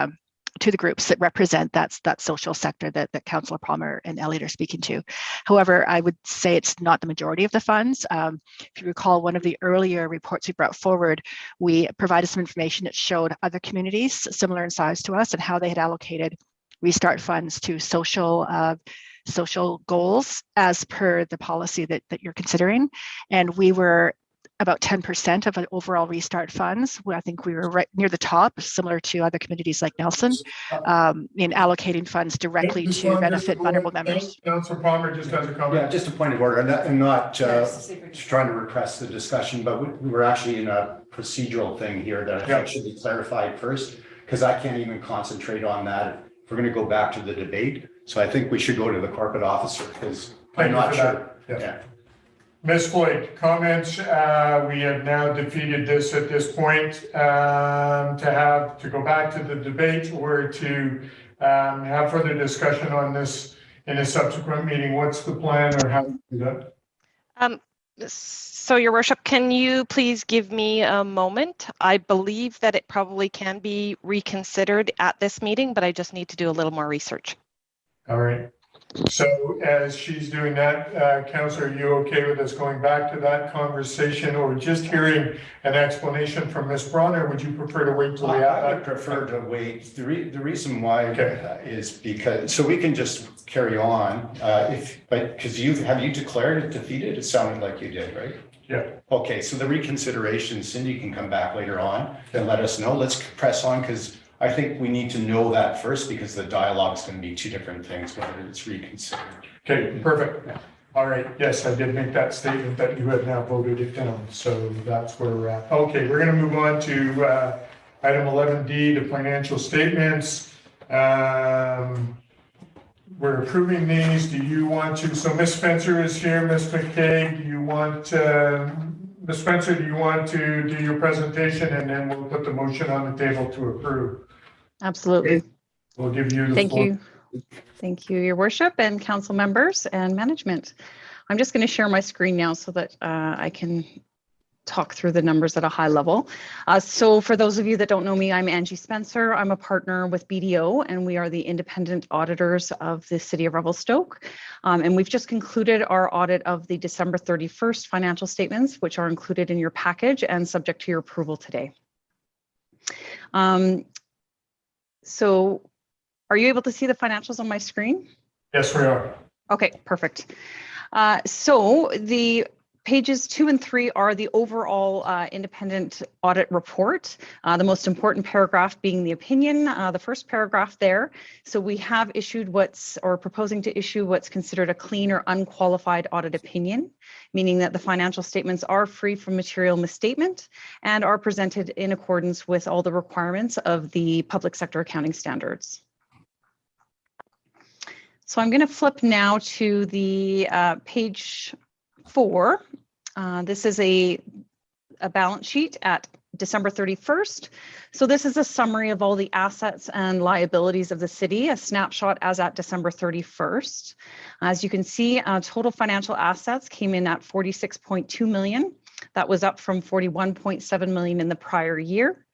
groups that represent that social sector that Councillor Palmer and Elliott are speaking to. However, I would say it's not the majority of the funds. If you recall, one of the earlier reports we brought forward, we provided some information that showed other communities similar in size to us and how they had allocated restart funds to social goals as per the policy that you're considering. And we were about 10% of the overall restart funds. I think we were right near the top, similar to other communities like Nelson, in allocating funds directly to benefit vulnerable members. Councillor Palmer just has a comment. Yeah, just a point of order. I'm not trying to repress the discussion, but we were actually in a procedural thing here that I think should be clarified first, because I can't even concentrate on that if we're going to go back to the debate. So I think we should go to the corporate officer, because I'm not sure. Yeah. Ms. Floyd, comments. We have now defeated this at this point. To go back to the debate or to have further discussion on this in a subsequent meeting. What's the plan, or how do we do that? So, Your Worship, can you please give me a moment? I believe that it probably can be reconsidered at this meeting, but I just need to do a little more research. All right. So as she's doing that, Councillor, are you okay with us going back to that conversation, or just hearing an explanation from Ms. Braun, or would you prefer to wait till we have that? I would prefer to wait. The reason why is because, so we can just carry on. Because have you declared it defeated? It sounded like you did, right? Yeah. Okay, so the reconsideration, Cindy can come back later on and let us know. Let's press on, because I think we need to know that first, because the dialogue is going to be two different things, whether it's reconsidered. Okay, perfect. Yeah. All right. Yes, I did make that statement that you have now voted it down. So that's where we're at. Okay, we're going to move on to item 11D, the financial statements. We're approving these. Do you want to? So Ms. Spencer is here. Ms. McKay, do you want? Ms. Spencer, do you want to do your presentation, and then we'll put the motion on the table to approve? Absolutely. We'll give you the Thank floor. you. Thank you, Your Worship, and council members and management. I'm just going to share my screen now so that I can talk through the numbers at a high level. So for those of you that don't know me, I'm Angie Spencer. I'm a partner with BDO, and we are the independent auditors of the City of Revelstoke. And we've just concluded our audit of the December 31st financial statements, which are included in your package and subject to your approval today. So are you able to see the financials on my screen? Yes, we are. Okay, perfect. So the pages 2 and 3 are the overall independent audit report. The most important paragraph being the opinion, the first paragraph there. So we have issued proposing to issue what's considered a clean or unqualified audit opinion, meaning that the financial statements are free from material misstatement and are presented in accordance with all the requirements of the public sector accounting standards. So I'm going to flip now to the page 4. This is a balance sheet at December 31st. So this is a summary of all the assets and liabilities of the city, a snapshot as at December 31st. As you can see, total financial assets came in at 46.2 million. That was up from 41.7 million in the prior year.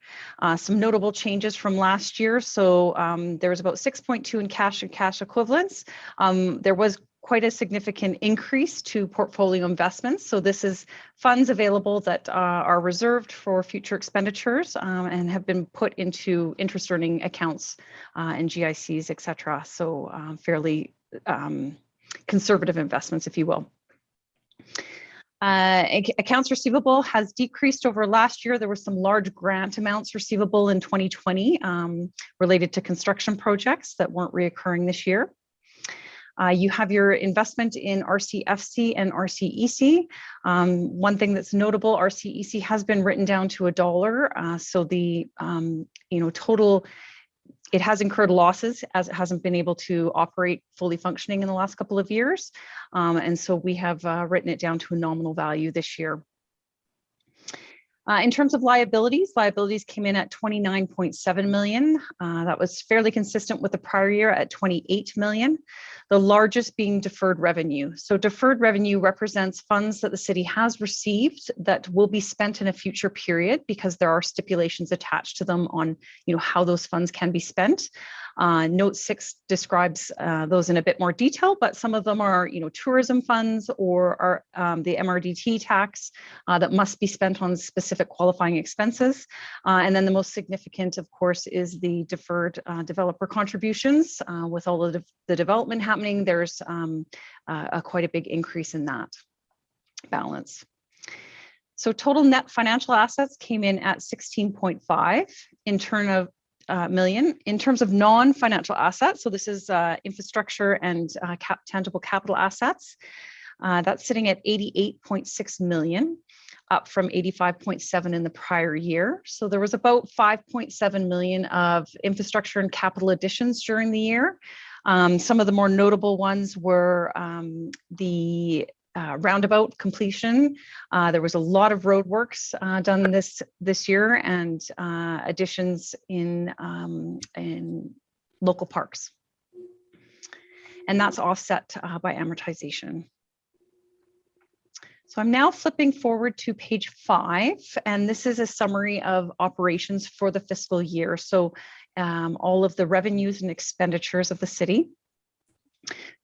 Some notable changes from last year. So there was about 6.2 in cash and cash equivalents. There was quite a significant increase to portfolio investments. So this is funds available that are reserved for future expenditures and have been put into interest earning accounts and GICs, et cetera. So fairly conservative investments, if you will. Accounts receivable has decreased over last year. There were some large grant amounts receivable in 2020 related to construction projects that weren't reoccurring this year. You have your investment in Rcfc and Rcec. One thing that's notable, Rcec has been written down to $1. So the total, it has incurred losses as it hasn't been able to operate fully functioning in the last couple of years. And so we have written it down to a nominal value this year. In terms of liabilities came in at 29.7 million. That was fairly consistent with the prior year at 28 million, the largest being deferred revenue. So deferred revenue represents funds that the city has received that will be spent in a future period because there are stipulations attached to them on how those funds can be spent. Note 6 describes those in a bit more detail, but some of them are tourism funds or are the MRDT tax that must be spent on specific qualifying expenses. And then the most significant, of course, is the deferred developer contributions. With all of the development happening, there's quite a big increase in that balance. So total net financial assets came in at 16.5 million. In terms of non-financial assets, so this is infrastructure and tangible capital assets, that's sitting at 88.6 million, up from 85.7 in the prior year. So there was about 5.7 million of infrastructure and capital additions during the year. Some of the more notable ones were the roundabout completion. There was a lot of roadworks done this year, and additions in local parks. And that's offset by amortization. So I'm now flipping forward to page 5, and this is a summary of operations for the fiscal year. So all of the revenues and expenditures of the city.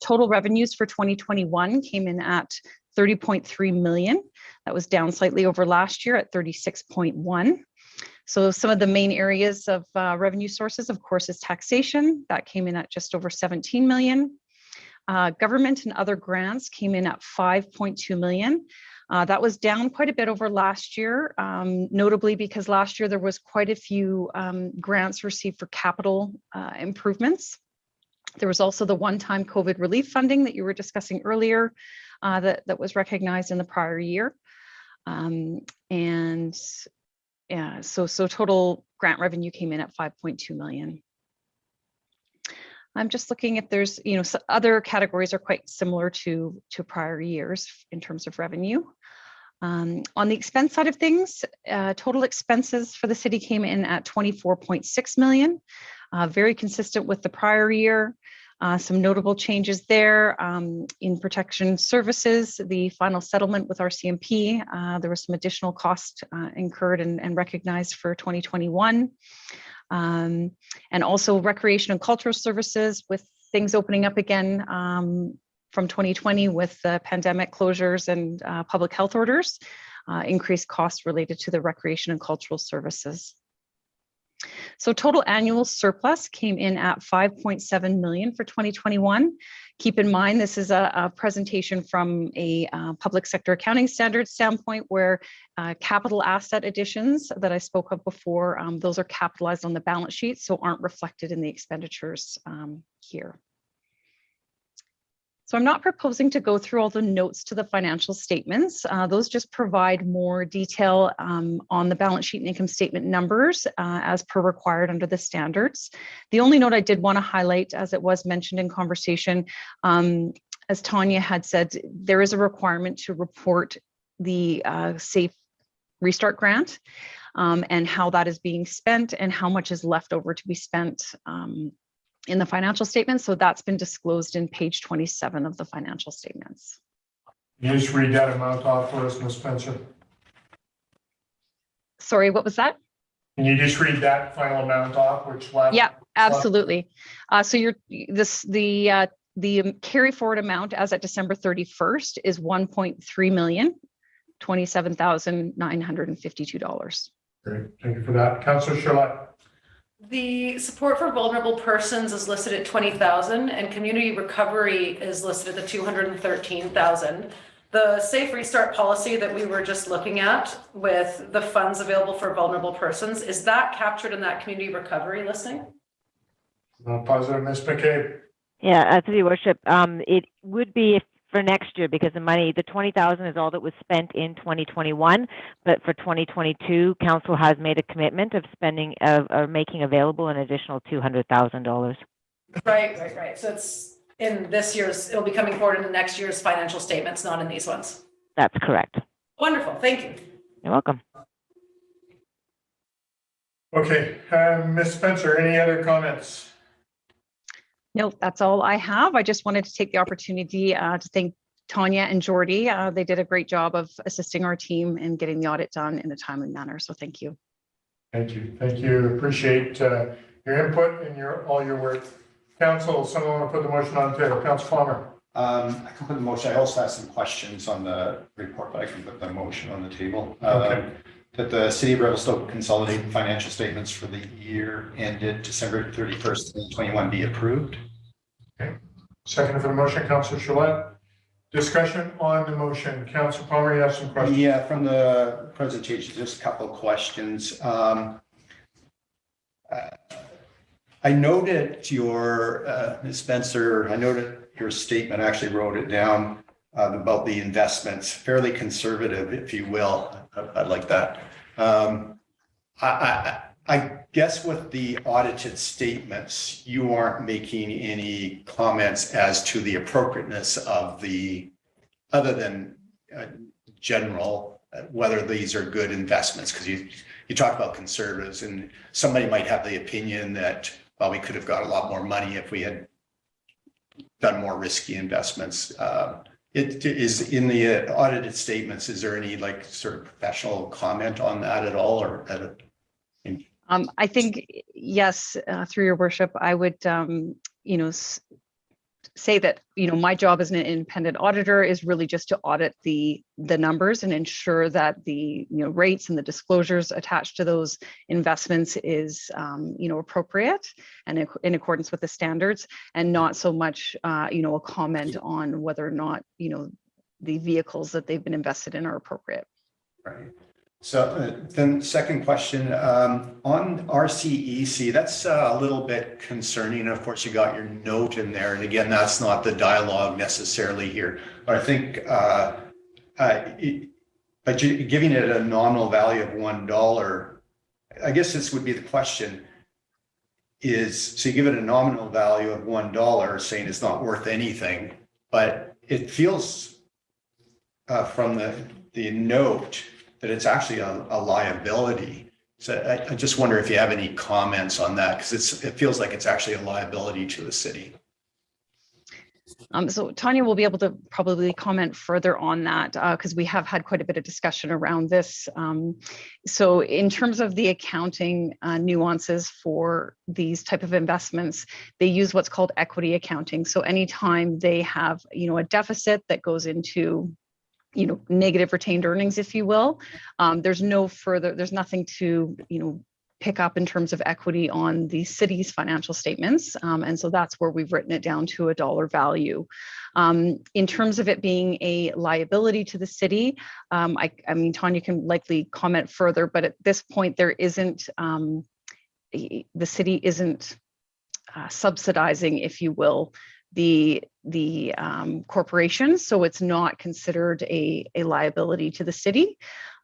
Total revenues for 2021 came in at 30.3 million. That was down slightly over last year at 36.1. So some of the main areas of revenue sources, of course, is taxation. That came in at just over 17 million. Government and other grants came in at 5.2 million. That was down quite a bit over last year, notably because last year there was quite a few grants received for capital improvements. There was also the one-time COVID relief funding that you were discussing earlier that was recognized in the prior year. So total grant revenue came in at 5.2 million. I'm just looking if there's, other categories are quite similar to prior years in terms of revenue. On the expense side of things, total expenses for the city came in at 24.6 million, very consistent with the prior year. Some notable changes there in protection services, the final settlement with RCMP. There was some additional cost incurred and recognized for 2021. And also recreation and cultural services with things opening up again from 2020 with the pandemic closures and public health orders, increased costs related to the recreation and cultural services. So total annual surplus came in at 5.7 million for 2021. Keep in mind, this is a presentation from a public sector accounting standards standpoint where capital asset additions that I spoke of before, those are capitalized on the balance sheet, so aren't reflected in the expenditures here. So I'm not proposing to go through all the notes to the financial statements. Those just provide more detail on the balance sheet and income statement numbers as per required under the standards. The only note I did want to highlight, as it was mentioned in conversation, as Tanya had said, there is a requirement to report the Safe Restart Grant and how that is being spent and how much is left over to be spent in the financial statements. So that's been disclosed in page 27 of the financial statements. Can you just read that amount off for us, Ms. Spencer? Sorry, what was that? Can you just read that final amount off, which left? Yeah, absolutely. So the the carry forward amount as at December 31st is $1.3,027,952. Great, thank you for that. Councillor Charlotte. The support for vulnerable persons is listed at 20,000 and community recovery is listed at 213,000. The safe restart policy that we were just looking at with the funds available for vulnerable persons, is that captured in that community recovery listing? Not positive, Ms. McCabe. Yeah, through your worship, it would be for next year because the money, the 20,000 is all that was spent in 2021, but for 2022, council has made a commitment of spending or making available an additional $200,000. Right. So it's in this year's, it'll be coming forward in the next year's financial statements, not in these ones. That's correct. Wonderful, thank you. You're welcome. Okay, Ms. Spencer, any other comments? No, that's all I have. I just wanted to take the opportunity to thank Tanya and Jordy. They did a great job of assisting our team in getting the audit done in a timely manner. So thank you. Thank you. Thank you. Appreciate your input and all your work. Council, someone want to put the motion on the table? Council Palmer. I can put the motion. I also have some questions on the report, but I can put the motion on the table. Okay. That the City of Revelstoke consolidated financial statements for the year ended December 31st, 2021 be approved. Okay. Second for the motion, Councillor Charlotte. Discussion on the motion. Councillor Palmer, you have some questions? Yeah, from the presentation, just a couple of questions. I noted your, Ms. Spencer, I noted your statement, I actually wrote it down about the investments, fairly conservative, if you will. I like that. I guess with the audited statements, you aren't making any comments as to the appropriateness of the, other than general, whether these are good investments, because you talk about conservatives and somebody might have the opinion that, well, we could have got a lot more money if we had done more risky investments. It is in the audited statements. Is there any like sort of professional comment on that at all, or I think yes, through your worship, I would say that my job as an independent auditor is really just to audit the numbers and ensure that the rates and the disclosures attached to those investments is appropriate and in accordance with the standards, and not so much a comment on whether or not the vehicles that they've been invested in are appropriate. Right. So then second question, on Rcec, that's a little bit concerning. Of course, you got your note in there. And again, that's not the dialogue necessarily here. But I think by giving it a nominal value of $1, I guess this would be the question is, so you give it a nominal value of $1 saying it's not worth anything, but it feels from the note that it's actually a liability. So I just wonder if you have any comments on that, because it feels like it's actually a liability to the city. So Tanya will be able to probably comment further on that because we have had quite a bit of discussion around this. So in terms of the accounting nuances for these type of investments, they use what's called equity accounting. So anytime they have a deficit that goes into negative retained earnings, if you will, there's nothing to pick up in terms of equity on the city's financial statements. And so that's where we've written it down to a dollar value. In terms of it being a liability to the city, I mean, Tanya can likely comment further, but at this point there isn't, the city isn't subsidizing, if you will, the corporation, so it's not considered a liability to the city.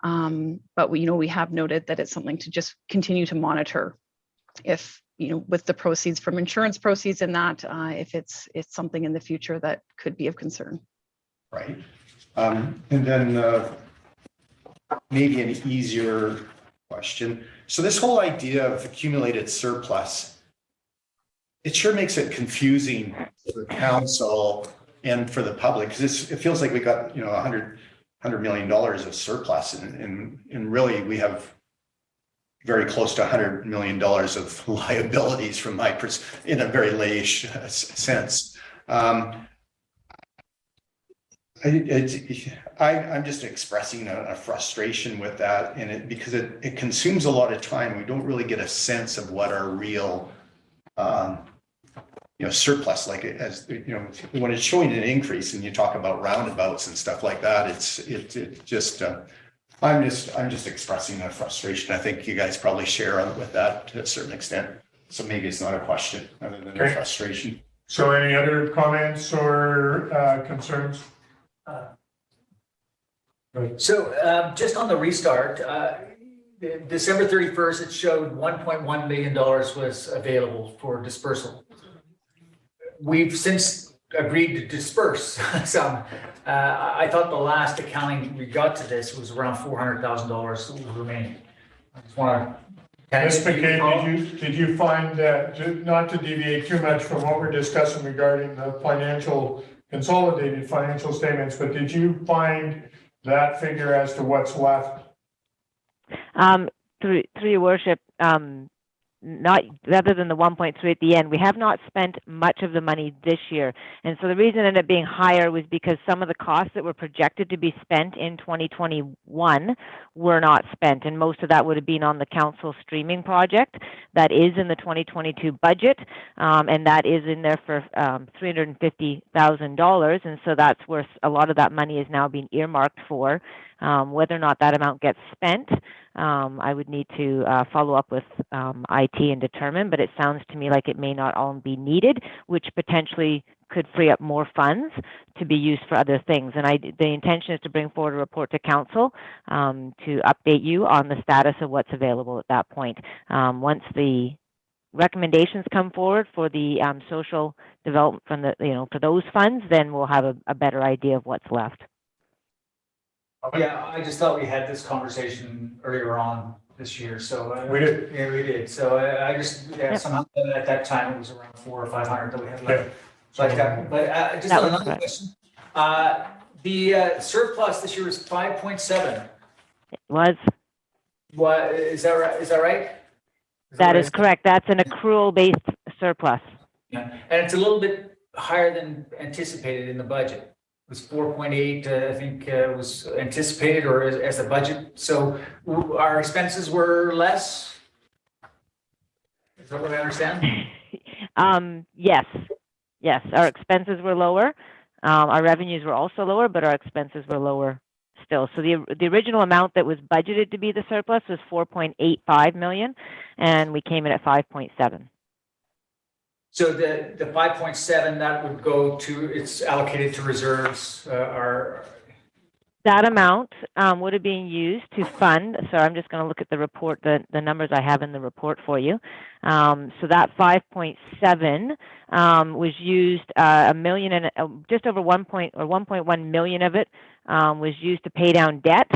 But we have noted that it's something to just continue to monitor if with the proceeds from insurance proceeds and that if it's something in the future that could be of concern. Right. And then maybe an easier question. So this whole idea of accumulated surplus, it sure makes it confusing for the council and for the public, because it feels like we got $100 million of surplus, and really we have very close to $100 million of liabilities from in a very lay sense. I'm just expressing a frustration with that, and because it consumes a lot of time. We don't really get a sense of what our real, surplus, like as when it's showing an increase, and you talk about roundabouts and stuff like that. I'm just expressing a frustration. I think you guys probably share with that to a certain extent. So maybe it's not a question other than a frustration. So any other comments or concerns? So just on the restart, December 31st, it showed $1.1 million was available for dispersal. We've since agreed to disperse some. I thought the last accounting we got to this was around $400,000 remaining. I just want to. Ms. McKay, did you find that, not to deviate too much from what we're discussing regarding the consolidated financial statements, but did you find that figure as to what's left? Through your worship, not rather than the 1.3 at the end, we have not spent much of the money this year. And so the reason it ended up being higher was because some of the costs that were projected to be spent in 2021 were not spent. And most of that would have been on the council streaming project that is in the 2022 budget. And that is in there for $350,000. And so that's where a lot of that money is now being earmarked for. Whether or not that amount gets spent, I would need to follow up with IT and determine, but it sounds to me like it may not all be needed, which potentially could free up more funds to be used for other things. And the intention is to bring forward a report to council to update you on the status of what's available at that point. Once the recommendations come forward for the social development from for those funds, then we'll have a better idea of what's left. Yeah, I just thought we had this conversation earlier on this year, so. We did. Yeah, we did. So I just, somehow at that time it was around 400 or 500 that we had left. But just on another question, the surplus this year was 5.7. It was. What, is that right? Is that right? That is correct. That's an accrual-based surplus. Yeah, and it's a little bit higher than anticipated in the budget. It was 4.8, I think was anticipated or as a budget. So our expenses were less? Is that what I understand? Yes. Yes, our expenses were lower. Our revenues were also lower, but our expenses were lower still. So the original amount that was budgeted to be the surplus was 4.85 million, and we came in at 5.7. So the 5.7 that would go to, it's allocated to reserves that amount would have been used to fund. So I'm just going to look at the report, the numbers I have in the report for you. So that 5.7 was used a million and just over 1.1 million of it was used to pay down debt.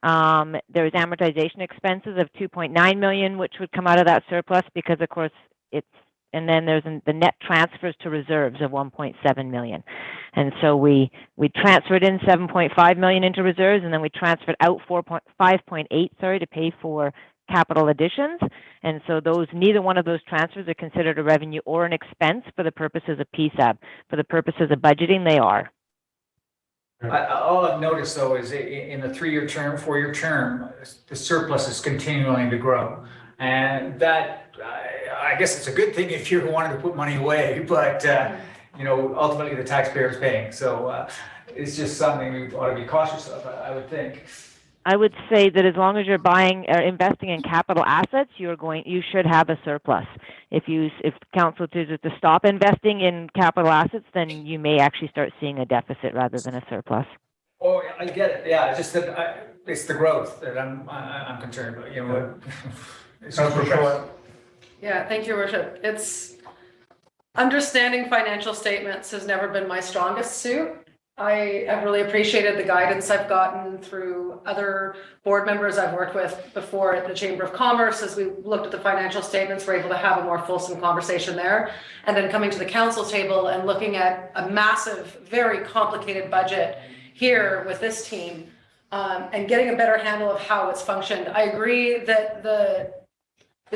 There's amortization expenses of 2.9 million, which would come out of that surplus because, of course, and then there's the net transfers to reserves of 1.7 million. And so we transferred in 7.5 million into reserves, and then we transferred out 5.8, to pay for capital additions. And so neither one of those transfers are considered a revenue or an expense for the purposes of PSAB. For the purposes of budgeting, they are. All I've noticed though is in the 4-year term, the surplus is continuing to grow. And that, I guess it's a good thing if you wanted to put money away, but ultimately the taxpayer is paying. So it's just something we ought to be cautious of, I would think. I would say that as long as you're buying or investing in capital assets, you should have a surplus. If council chooses to stop investing in capital assets, then you may actually start seeing a deficit rather than a surplus. Oh, I get it. Yeah, it's just that it's the growth that I'm concerned about. Yeah, thank you, Your Worship. Understanding financial statements has never been my strongest suit. I have really appreciated the guidance I've gotten through other board members I've worked with before at the Chamber of Commerce. As we looked at the financial statements, we're able to have a more fulsome conversation there. And then coming to the council table and looking at a massive, very complicated budget here with this team and getting a better handle of how it's functioned. I agree that the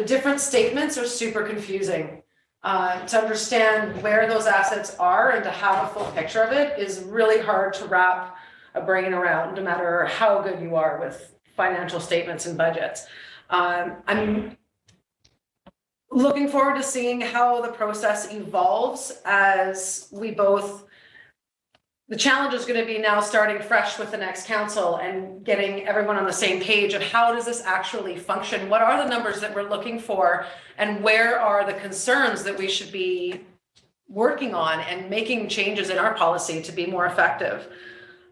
different statements are super confusing. To understand where those assets are and to have a full picture of it is really hard to wrap a brain around, no matter how good you are with financial statements and budgets. I'm looking forward to seeing how the process evolves as we both, the challenge is going to be now starting fresh with the next council and getting everyone on the same page of how does this actually function? What are the numbers that we're looking for? And where are the concerns that we should be working on and making changes in our policy to be more effective?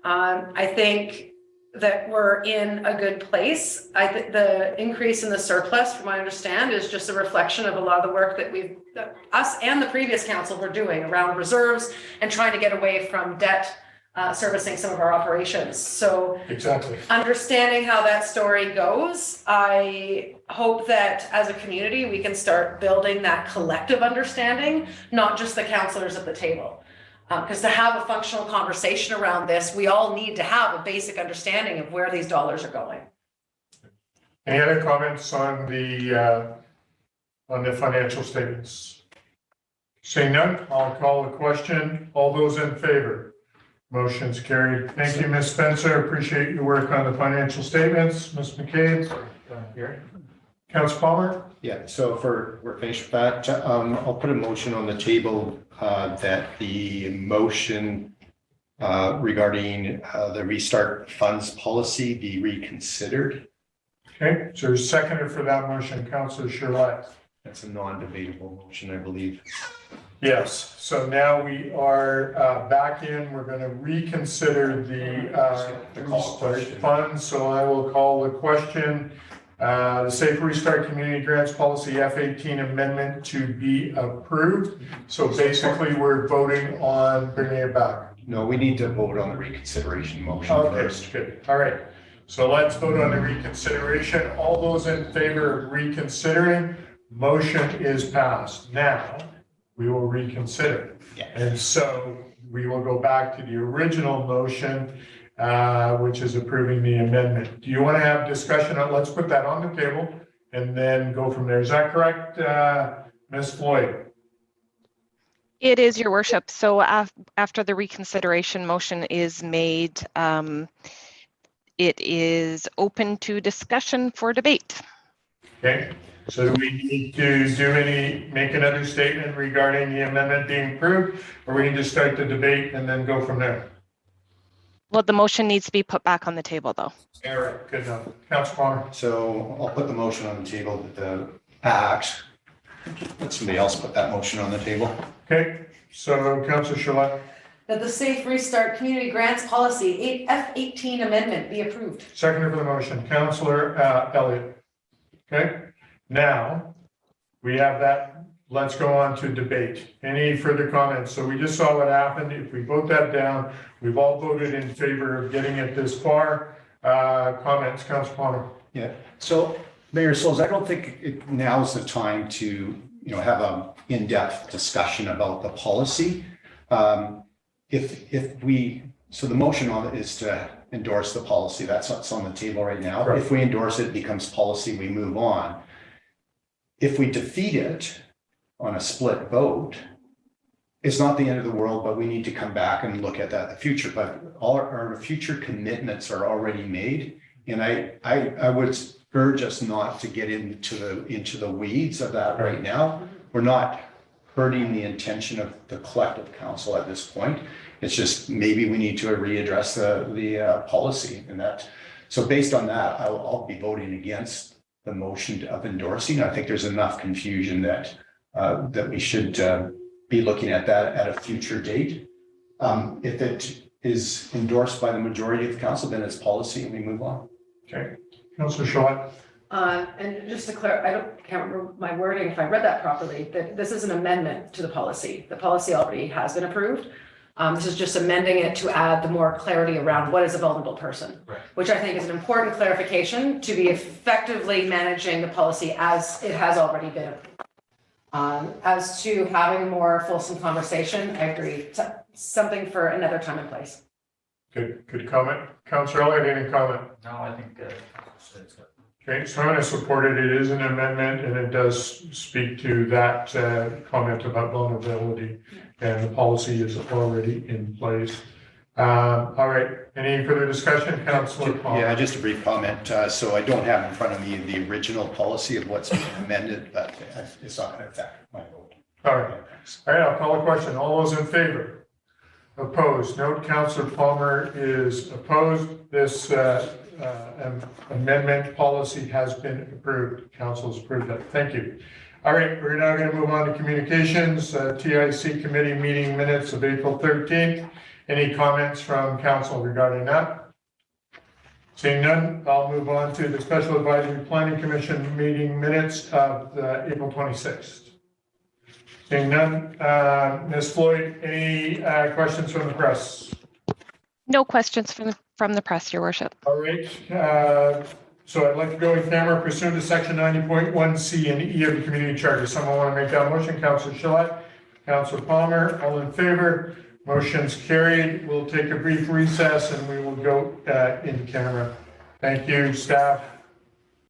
I think that we're in a good place. I think the increase in the surplus, from what I understand, is just a reflection of a lot of the work that us and the previous council were doing around reserves and trying to get away from debt servicing some of our operations. So Exactly. Understanding how that story goes, I hope that as a community, we can start building that collective understanding, not just the councillors at the table. Because to have a functional conversation around this, we all need to have a basic understanding of where these dollars are going. Any other comments on the financial statements? Seeing none, I'll call the question. All those in favor? Motion's carried. Thank you, Ms. Spencer. Appreciate your work on the financial statements. Ms. McCabe? Councilor Palmer? Yeah, so we're finished with that. I'll put a motion on the table that the motion regarding the restart funds policy be reconsidered. Okay, so there's a seconder for that motion, Councilor Charlotte. That's a non-debatable motion, I believe. Yes, so now we are back in. We're going to reconsider the restart funds. So I will call the question. The Safe Restart Community Grants Policy F18 amendment to be approved. So basically we're voting on bringing it back. No, we need to vote on the reconsideration motion first. Good. All right. So let's vote on the reconsideration. All those in favor of reconsidering, motion is passed. Now we will reconsider. Yeah. And so we will go back to the original motion, which is approving the amendment. Do you want to have discussion on, let's put that on the table and then go from there. Is that correct, Ms. Floyd? It is, Your Worship. So after the reconsideration motion is made, it is open to discussion for debate. Okay. So do we need to make another statement regarding the amendment being approved, or we can just start the debate and then go from there? Well, the motion needs to be put back on the table, though. All right, good enough. Councilor Palmer. So I'll put the motion on the table that the act. Let somebody else put that motion on the table. Okay, so Councilor Charlotte. That the Safe Restart Community Grants Policy F18 amendment be approved. Seconder for the motion, Councilor Elliott. Okay, now we have that. Let's go on to debate. Any further comments? So we just saw what happened. If we vote that down, we've all voted in favor of getting it this far. Comments, Councilor Palmer. Yeah. So Mayor Sulz, I don't think now's the time to have an in-depth discussion about the policy. So the motion on it is to endorse the policy. That's what's on the table right now. Right. If we endorse it, it becomes policy, we move on. If we defeat it on a split vote, it's not the end of the world, but we need to come back and look at that in the future. But all our future commitments are already made. And I would urge us not to get into the weeds of that right now. We're not hurting the intention of the collective council at this point. It's just maybe we need to readdress the policy and that. So based on that, I'll be voting against the motion of endorsing. I think there's enough confusion that we should be looking at that at a future date. If it is endorsed by the majority of the council, then it's policy and we move on. Okay, Councilor Charlotte. And just to clarify, can't remember my wording if I read that properly, that this is an amendment to the policy. The policy already has been approved. This is just amending it to add the more clarity around what is a vulnerable person, right, which I think is an important clarification to be effectively managing the policy as it has already been approved. As to having a more fulsome conversation, I agree. Something for another time and place. Good comment. Councilor Elliott, any comment? No, I think Okay, so I'm going to support it. It is an amendment and it does speak to that comment about vulnerability, and the policy is already in place. All right, any further discussion, Councillor Palmer? Yeah, just a brief comment. So I don't have in front of me the original policy of what's been amended, but it's not going to affect my vote. All right. All right, I'll call a question. All those in favor? Opposed? Note Councillor Palmer is opposed. This amendment policy has been approved. Council has approved that. Thank you. All right, we're now going to move on to communications. TIC committee meeting minutes of April 13th. Any comments from council regarding that? Seeing none, I'll move on to the Special Advisory Planning Commission meeting minutes of April 26th. Seeing none, Ms. Floyd, any questions from the press? No questions from the press, Your Worship. All right, so I'd like to go in camera pursuant to section 90.1C and E of the community charter. Someone want to make that motion? Councillor Gillette, Councillor Palmer, all in favor? Motion's carried. We'll take a brief recess and we will go in camera. Thank you, staff.